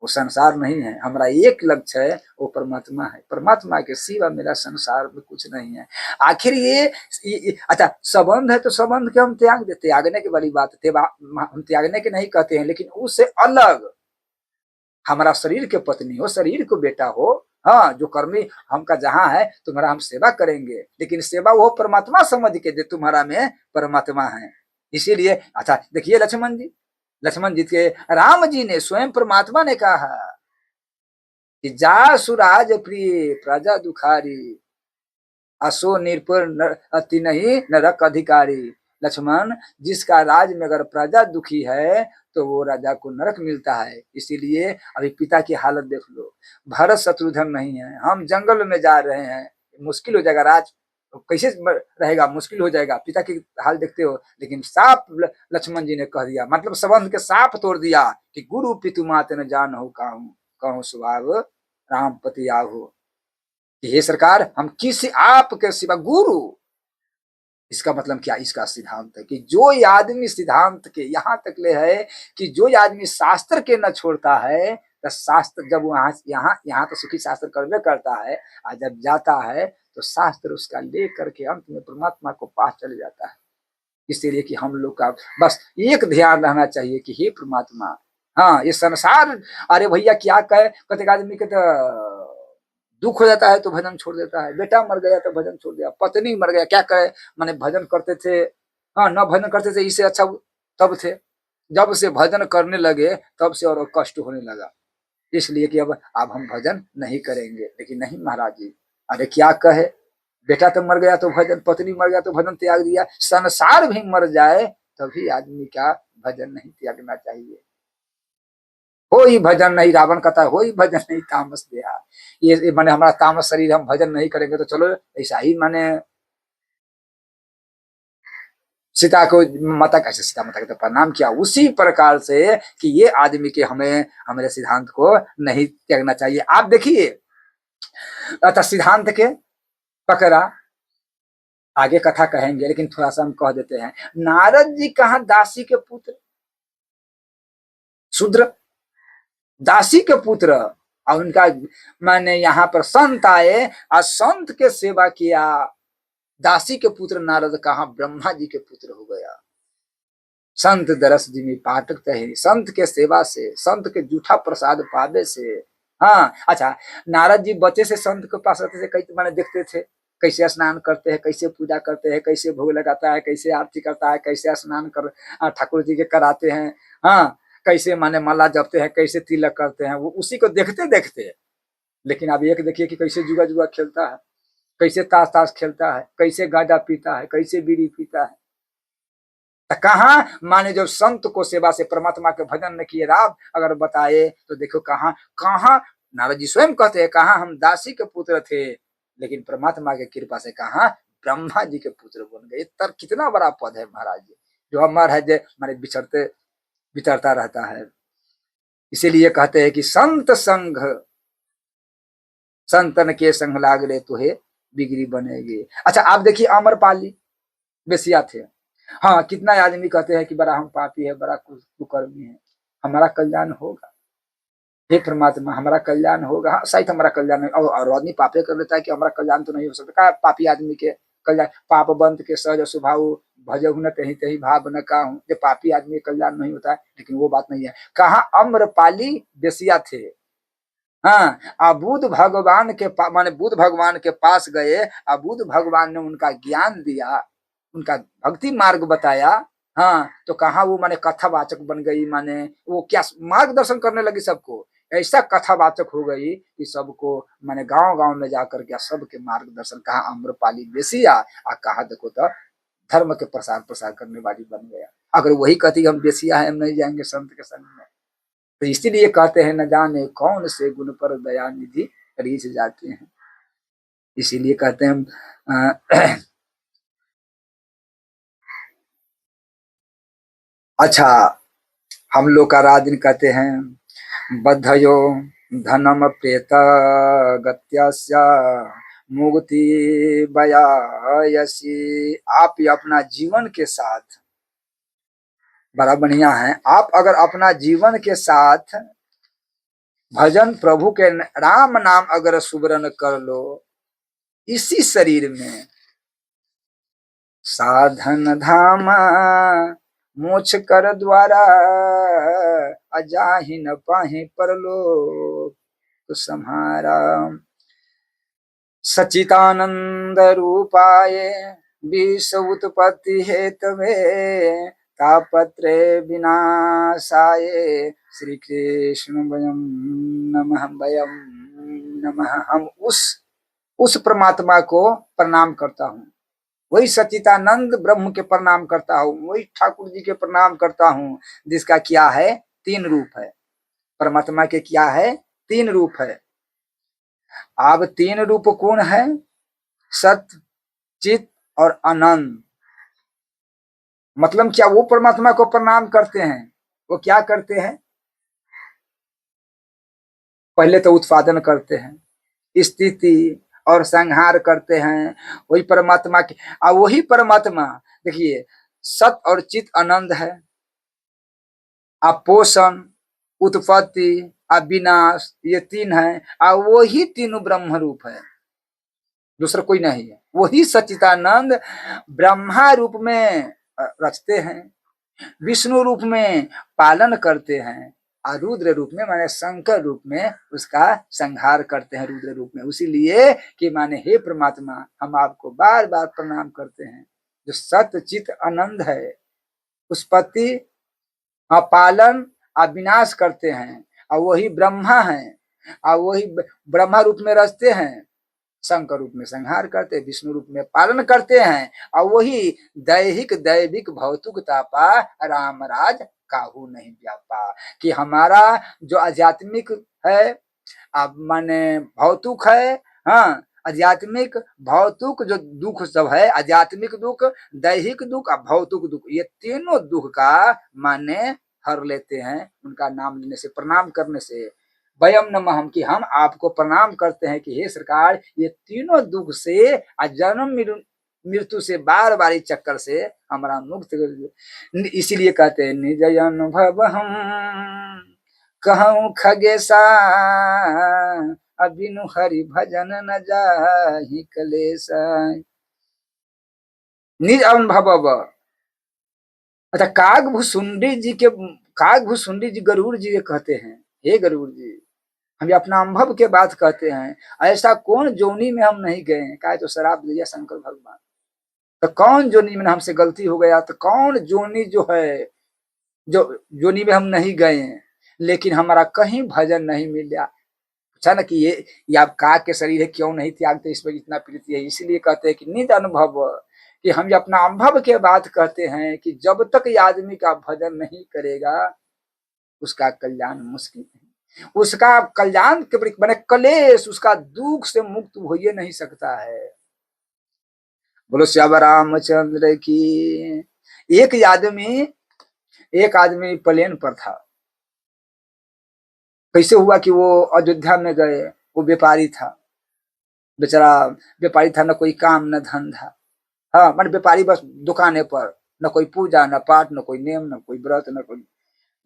[SPEAKER 1] वो संसार नहीं है। हमारा एक लक्ष्य है वो परमात्मा है, परमात्मा के सिवा मेरा संसार में कुछ नहीं है। आखिर ये अच्छा संबंध है तो संबंध के हम त्याग देते, त्यागने की बड़ी बात है, हम त्यागने के नहीं कहते हैं, लेकिन उससे अलग हमारा शरीर के पत्नी हो, शरीर को बेटा हो, हाँ जो कर्मी हमका जहां है तुम्हारा हम सेवा करेंगे, लेकिन सेवा वो परमात्मा समझ के दे, तुम्हारा में परमात्मा है। इसीलिए अच्छा देखिए लक्ष्मण जी, लक्ष्मण जी के राम जी ने स्वयं परमात्मा ने कहा कि जा सुराज प्रिय प्रजा दुखारी असो निरपुर अति नहीं नरक अधिकारी। लक्ष्मण जिसका राज में अगर प्रजा दुखी है तो वो राजा को नरक मिलता है। इसीलिए अभी पिता की हालत देख लो, भरत शत्रुघ्न नहीं है, हम जंगल में जा रहे हैं, मुश्किल हो जाएगा राज तो कैसे रहेगा, मुश्किल हो जाएगा। पिता की हाल देखते हो, लेकिन साफ लक्ष्मण जी ने कह दिया, मतलब संबंध के साफ तोड़ दिया कि गुरु पितु माते न जान हो कहूँ कहूँ स्वभाव राम पति आहू। हे सरकार, हम किसी आपके सिवा गुरु, इसका मतलब क्या, इसका सिद्धांत है कि जो आदमी सिद्धांत के यहाँ तक ले है कि जो आदमी शास्त्र के न छोड़ता है, तो शास्त्र जब वहां यहाँ यहाँ तो सुखी शास्त्र करने करता है, और जब जाता है तो शास्त्र उसका ले करके अंत में परमात्मा को पास चले जाता है। इसलिए कि हम लोग का बस एक ध्यान रहना चाहिए कि हे परमात्मा, हाँ ये संसार, अरे भैया क्या कहे, कतेक आदमी के तो दुख हो जाता है तो भजन छोड़ देता है, बेटा मर गया तो भजन छोड़ दिया, पत्नी मर गया, क्या करे, माने भजन करते थे, हाँ न भजन करते थे इससे अच्छा तब थे, जब से भजन करने लगे तब से और कष्ट होने लगा, इसलिए कि अब हम भजन नहीं करेंगे। लेकिन नहीं महाराज जी, अरे क्या कहे, बेटा तो मर गया तो भजन, पत्नी मर गया तो भजन त्याग दिया, संसार भी मर जाए तभी आदमी का भजन नहीं त्यागना चाहिए। हो ही भजन नहीं, रावण कहता है हो ही भजन नहीं तामस देहा, ये माने हमारा तामस शरीर, हम भजन नहीं करेंगे तो चलो ऐसा ही, माने सीता को माता, कैसे सीता माता के तो प्रणाम किया, उसी प्रकार से कि ये आदमी के हमें हमारे सिद्धांत को नहीं त्यागना चाहिए। आप देखिए, अतः सिद्धांत के पकड़ा, आगे कथा कहेंगे लेकिन थोड़ा सा हम कह देते हैं, नारद जी कहाँ दासी के पुत्र, शूद्र दासी के पुत्र, और उनका मैंने यहाँ पर संत आए और संत के सेवा किया, दासी के पुत्र नारद कहाँ ब्रह्मा जी के पुत्र हो गया। संत दरस जी में पाठक तहे, संत के सेवा से, संत के जूठा प्रसाद पावे से। हाँ अच्छा, नारद जी बच्चे से संत के पास रहते थे, कई मैंने देखते थे कैसे स्नान करते हैं, कैसे पूजा करते हैं, कैसे भोग लगाता है, कैसे आरती करता है, कैसे स्नान कर ठाकुर जी के कराते हैं, हाँ कैसे माने माला जपते हैं, कैसे तिलक करते हैं, वो उसी को देखते देखते। लेकिन अब एक देखिए कि कैसे जुआ जुआ खेलता है, कैसे ताश ताश खेलता है, कैसे गांजा पीता है, कैसे बीड़ी पीता है। कहाँ माने जब संत को सेवा से परमात्मा के भजन न किए राम अगर बताए तो देखो कहाँ कहाँ, नारद जी स्वयं कहते हैं कहाँ हम दासी के पुत्र थे, लेकिन परमात्मा के कृपा से कहाँ ब्रह्मा जी के पुत्र बन गए। तर कितना बड़ा पद है महाराज जी, जो अमर है, जो माने बिछड़ते बिछड़ता रहता है। इसीलिए कहते हैं कि संत संग, संतन के संग लाग ले तुहे बिगड़ी बनेगी। अच्छा आप देखिए, अमरपाली बेसिया थे, हाँ कितना आदमी कहते हैं कि बड़ा हम पापी है, बड़ा कुकर्मी है, हमारा कल्याण होगा, हे परमात्मा हमारा कल्याण होगा, हाँ शायद हमारा कल्याण, और आदमी पापे कर लेता है कि हमारा कल्याण तो नहीं हो सकता, क्या पापी आदमी के कल्याण, पाप बंद के सहज स्वभाव भजहु न तही तही भाव न काहू, ये पापी आदमी का कल्याण नहीं होता है। लेकिन वो बात नहीं है, कहाँ अम्रपाली बेसिया थे, हाँ बुद्ध भगवान के माने बुद्ध भगवान के पास गए, अब बुद्ध भगवान ने उनका ज्ञान दिया, उनका भक्ति मार्ग बताया, हाँ तो कहा वो माने कथावाचक बन गई, माने वो क्या मार्गदर्शन करने लगी सबको, ऐसा कथावाचक हो गई कि सबको माने गांव गांव में जाकर के सबके मार्गदर्शन, कहा अम्रपाली बेसिया, और कहा देखो तो धर्म के प्रसार प्रसार करने वाली बन गया। अगर वही कहती हम बेसिया है, हम नहीं जाएंगे संत के संग में, तो इसीलिए कहते हैं न जाने कौन से गुण पर दया निधि रीझ जाते हैं। इसीलिए कहते हैं अच्छा हम लोग का राजन कहते हैं बद्धयो धनम प्रेत गत्यास्या मुक्ति बयासी। आप ये अपना जीवन के साथ बड़ा बढ़िया है, आप अगर अपना जीवन के साथ भजन प्रभु के राम नाम अगर सुमरन कर लो इसी शरीर में, साधन धामा मोक्ष कर द्वारा अजाहि न पाहि परलोक तो सम्हारा। सचितानंद रूपाय विश्व उत्पत्ति हेतवे तापत्रे विनाशाय श्री कृष्ण वयम नमः वयम नमः। हम उस परमात्मा को प्रणाम करता हूँ, वही सच्चिदानंद ब्रह्म के प्रणाम करता हूँ, वही ठाकुर जी के प्रणाम करता हूँ, जिसका क्या है तीन रूप है, परमात्मा के क्या है तीन रूप है। अब तीन रूप कौन है, सत्य चित और आनंद। मतलब क्या, वो परमात्मा को प्रणाम करते हैं। वो क्या करते हैं? पहले तो उत्पादन करते हैं, स्थिति और संहार करते हैं, वही परमात्मा की। और वही परमात्मा देखिए, सत और चित आनंद है, अपोषण, उत्पत्ति, अविनाश, ये तीन है। और वही तीनों ब्रह्म रूप है, दूसरा कोई नहीं है। वही सच्चिदानंद ब्रह्मा रूप में रचते हैं, विष्णु रूप में पालन करते हैं, और रुद्र रूप में माने शंकर रूप में उसका संहार करते हैं, रुद्र रूप में। उसीलिए कि माने हे परमात्मा, हम आपको बार बार प्रणाम करते हैं, जो सत्य चित आनंद है, उत्पत्ति पालन अविनाश करते हैं, और वही ब्रह्मा है, और वही ब्रह्मा रूप में रचते हैं, शंकर रूप में संहार करते, विष्णु रूप में पालन करते हैं, और वही दैहिक दैविक भौतिक तापा राम राज काहू नहीं व्यापा। कि हमारा जो आध्यात्मिक है, अब माने भौतिक है, हाँ, आध्यात्मिक भौतिक जो दुख सब है, आध्यात्मिक दुख, दैहिक दुख और भौतिक दुख, ये तीनों दुख का माने हर लेते हैं उनका नाम लेने से, प्रणाम करने से। वयम नमः, हम कि हम आपको प्रणाम करते हैं कि हे सरकार, ये तीनों दुख से, जन्म मृत्यु से, बार बारी चक्कर से हमारा मुक्त। इसीलिए कहते हैं निज अनुभव हम कहूँ खगेशा, अबिनु हरि भजन न जाहि कलेसा। निज अनुभव। अच्छा, कागभुसुंडी जी के, कागभुसुंडी जी गरुड़ जी के कहते हैं, हे गरुड़ जी, हम अपना अनुभव के बात कहते हैं, ऐसा कौन जोनी में हम नहीं गए हैं। कहा तो शराब दिया शंकर भगवान, तो कौन जोनी में हमसे गलती हो गया, तो कौन जोनी जो है, जो जोनी में हम नहीं गए हैं, लेकिन हमारा कहीं भजन नहीं मिला। पूछा ना कि ये आप काग के शरीर है, क्यों नहीं त्यागते, इस पर इतना प्रीति है। इसलिए कहते हैं कि निज अनुभव, कि हम अपना अनुभव के बात कहते हैं कि जब तक ये आदमी का भजन नहीं करेगा, उसका कल्याण मुश्किल है। उसका कल्याण के बने कलेश, उसका दुख से मुक्त हो ही नहीं सकता है। बोलो श्याम रामचंद्र की। एक आदमी प्लेन पर था। कैसे हुआ कि वो अयोध्या में गए, वो व्यापारी था, बेचारा व्यापारी था, न कोई काम न धंधा, हाँ, मान व्यापारी बस दुकाने पर, न कोई पूजा न पाठ, न कोई नेम, न कोई व्रत, न कोई।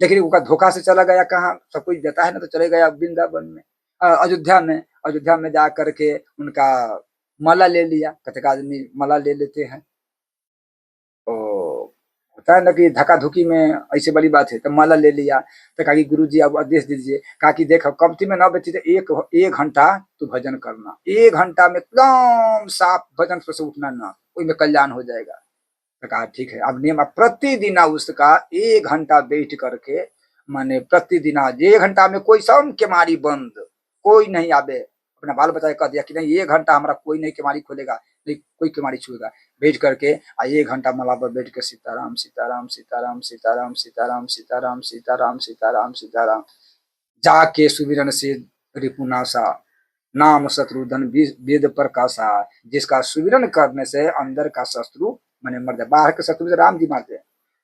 [SPEAKER 1] लेकिन उनका धोखा से चला गया कहाँ, सब कुछ देता है ना, तो चले गया वृंदावन में, अयोध्या में जा करके उनका माला ले लिया। कतक आदमी माला ले लेते हैं, तो होता है ना कि धक्का धुकी में ऐसे बड़ी बात है, तो माला ले लिया। तो कहा कि गुरु जी अब आदेश दीजिए। कहा कि देखो कमती में न बची तो एक घंटा तू भजन करना, 1 घंटा में एकदम साफ भजन से उठना ना, उसमें कल्याण हो जाएगा। तो कहा ठीक है। अब नियम, प्रतिदिन उसका 1 घंटा बैठ करके, माने प्रतिदिन 1 घंटा में कोई सब केमारी बंद, कोई नहीं आवे। अपना बाल बच्चा कह दिया कि नहीं 1 घंटा हमारा कोई नहीं केमारी खोलेगा, नहीं कोई केमारी छुएगा। बैठ करके 1 घंटा मला पर बैठ के सीताराम सीताराम सीताराम सीताराम सीताराम सीताराम सीताराम सीताराम सीताराम, जाके सुमिरन से रिपुनासा, नाम शत्रुधन वेद प्रकाशा। जिसका सुमिरन करने से अंदर का शत्रु मैंने मर जाए। बाहर के शत्रु से राम जी मारते हैं,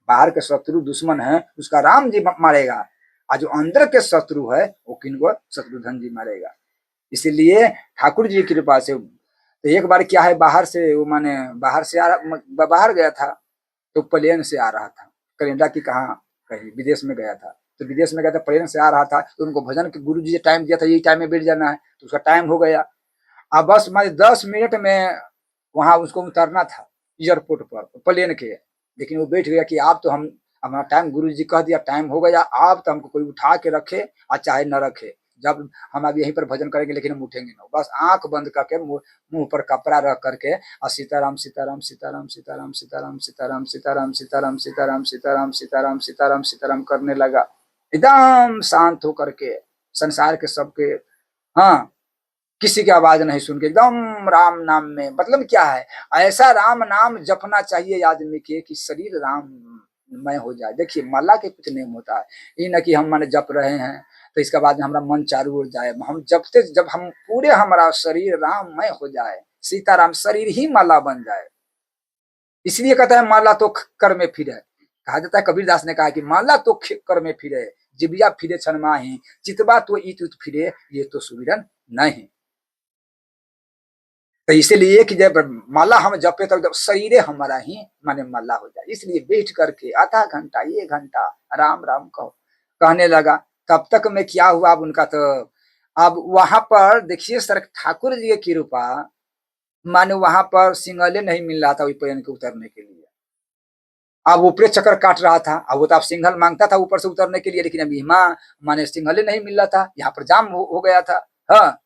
[SPEAKER 1] बाहर के शत्रु दुश्मन है उसका राम जी मारेगा, और जो अंदर के शत्रु है वो किनको, शत्रुधन जी मारेगा। इसीलिए ठाकुर जी की कृपा से, तो एक बार क्या है, बाहर से वो माने बाहर गया था, तो प्लेन से आ रहा था, कनाडा की कहाँ कहीं विदेश में गया था। तो विदेश में गया था, प्लेन से आ रहा था, तो उनको भजन के गुरु जी ने टाइम दिया था, यही टाइम में बैठ जाना है, तो उसका टाइम हो गया। अब बस माने 10 मिनट में वहां उसको उतरना था एयरपोर्ट पर प्लेन के, लेकिन वो बैठ गया कि आप तो हम, हमारा टाइम गुरु जी कह दिया टाइम हो गया, आप तो हमको कोई उठा के रखे और चाहे न रखे, जब हम अब यहीं पर भजन करेंगे लेकिन हम उठेंगे ना। बस आंख बंद करके मुंह पर कपड़ा रख करके और सीताराम सीताराम सीताराम सीताराम सीताराम सीताराम सीताराम सीताराम सीताराम सीताराम सीताराम सीताराम सीताराम करने लगा, एकदम शांत होकर के, संसार के सबके, हाँ, किसी की आवाज नहीं सुन के एकदम राम नाम में। मतलब क्या है, ऐसा राम नाम जपना चाहिए आदमी के कि शरीर राममय हो जाए। देखिए माला के कुछ नेम होता है, ये न कि हम माने जप रहे हैं तो इसके बाद हमारा मन चारू ओर जाए। हम जबते जब हम पूरे हमारा शरीर राममय हो जाए, सीताराम शरीर ही माला बन जाए। इसलिए कहता है माला तो कर में फिरे। कहा जाता है, कबीरदास ने कहा कि माला तो कर में फिरे, जिबिया फिरे क्षण माही, चितबा तो इत उत फिरे, ये तो सुमिरन नहीं। तो इसीलिए कि जब माला हम जपे तब जब शरीर हमारा ही माने माला हो जाए, इसलिए बैठ करके आधा घंटा 1 घंटा राम राम कहो। कहने लगा तब तक में क्या हुआ अब उनका, तो अब वहां पर देखिए सर ठाकुर जी की कृपा, माने वहां पर सिंगले नहीं मिल रहा था वही प्लेन के उतरने के लिए। अब ऊपरे चक्कर काट रहा था, अब वो तो आप सिंगल मांगता था ऊपर से उतरने के लिए, लेकिन अभी माने सिंगल नहीं मिल रहा था, यहाँ पर जाम हो गया था। हाँ,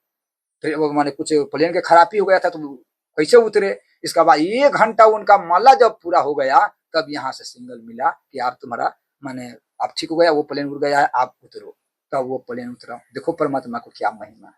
[SPEAKER 1] फिर वो माने कुछ प्लेन के खराबी हो गया था, तो कैसे उतरे। इसका बाद 1 घंटा उनका माला जब पूरा हो गया तब यहाँ से सिग्नल मिला कि आप तुम्हारा माने आप ठीक हो गया, वो प्लेन उड़ गया है, आप उतरो। तब वो प्लेन उतरा। देखो परमात्मा को क्या महिमा है,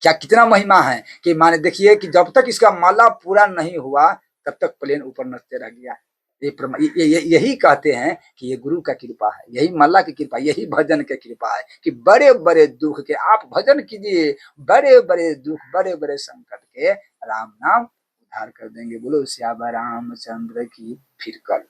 [SPEAKER 1] क्या कितना महिमा है कि माने देखिए कि जब तक इसका माला पूरा नहीं हुआ तब तक प्लेन ऊपर नचते रह गया। यही कहते हैं कि ये गुरु का कृपा है, यही माला की कृपा, यही भजन की कृपा है कि बड़े बड़े दुख के आप भजन कीजिए, बड़े बड़े दुख बड़े बड़े संकट के राम नाम उद्धार कर देंगे। बोलो श्यामा रामचंद्र की फिर कल।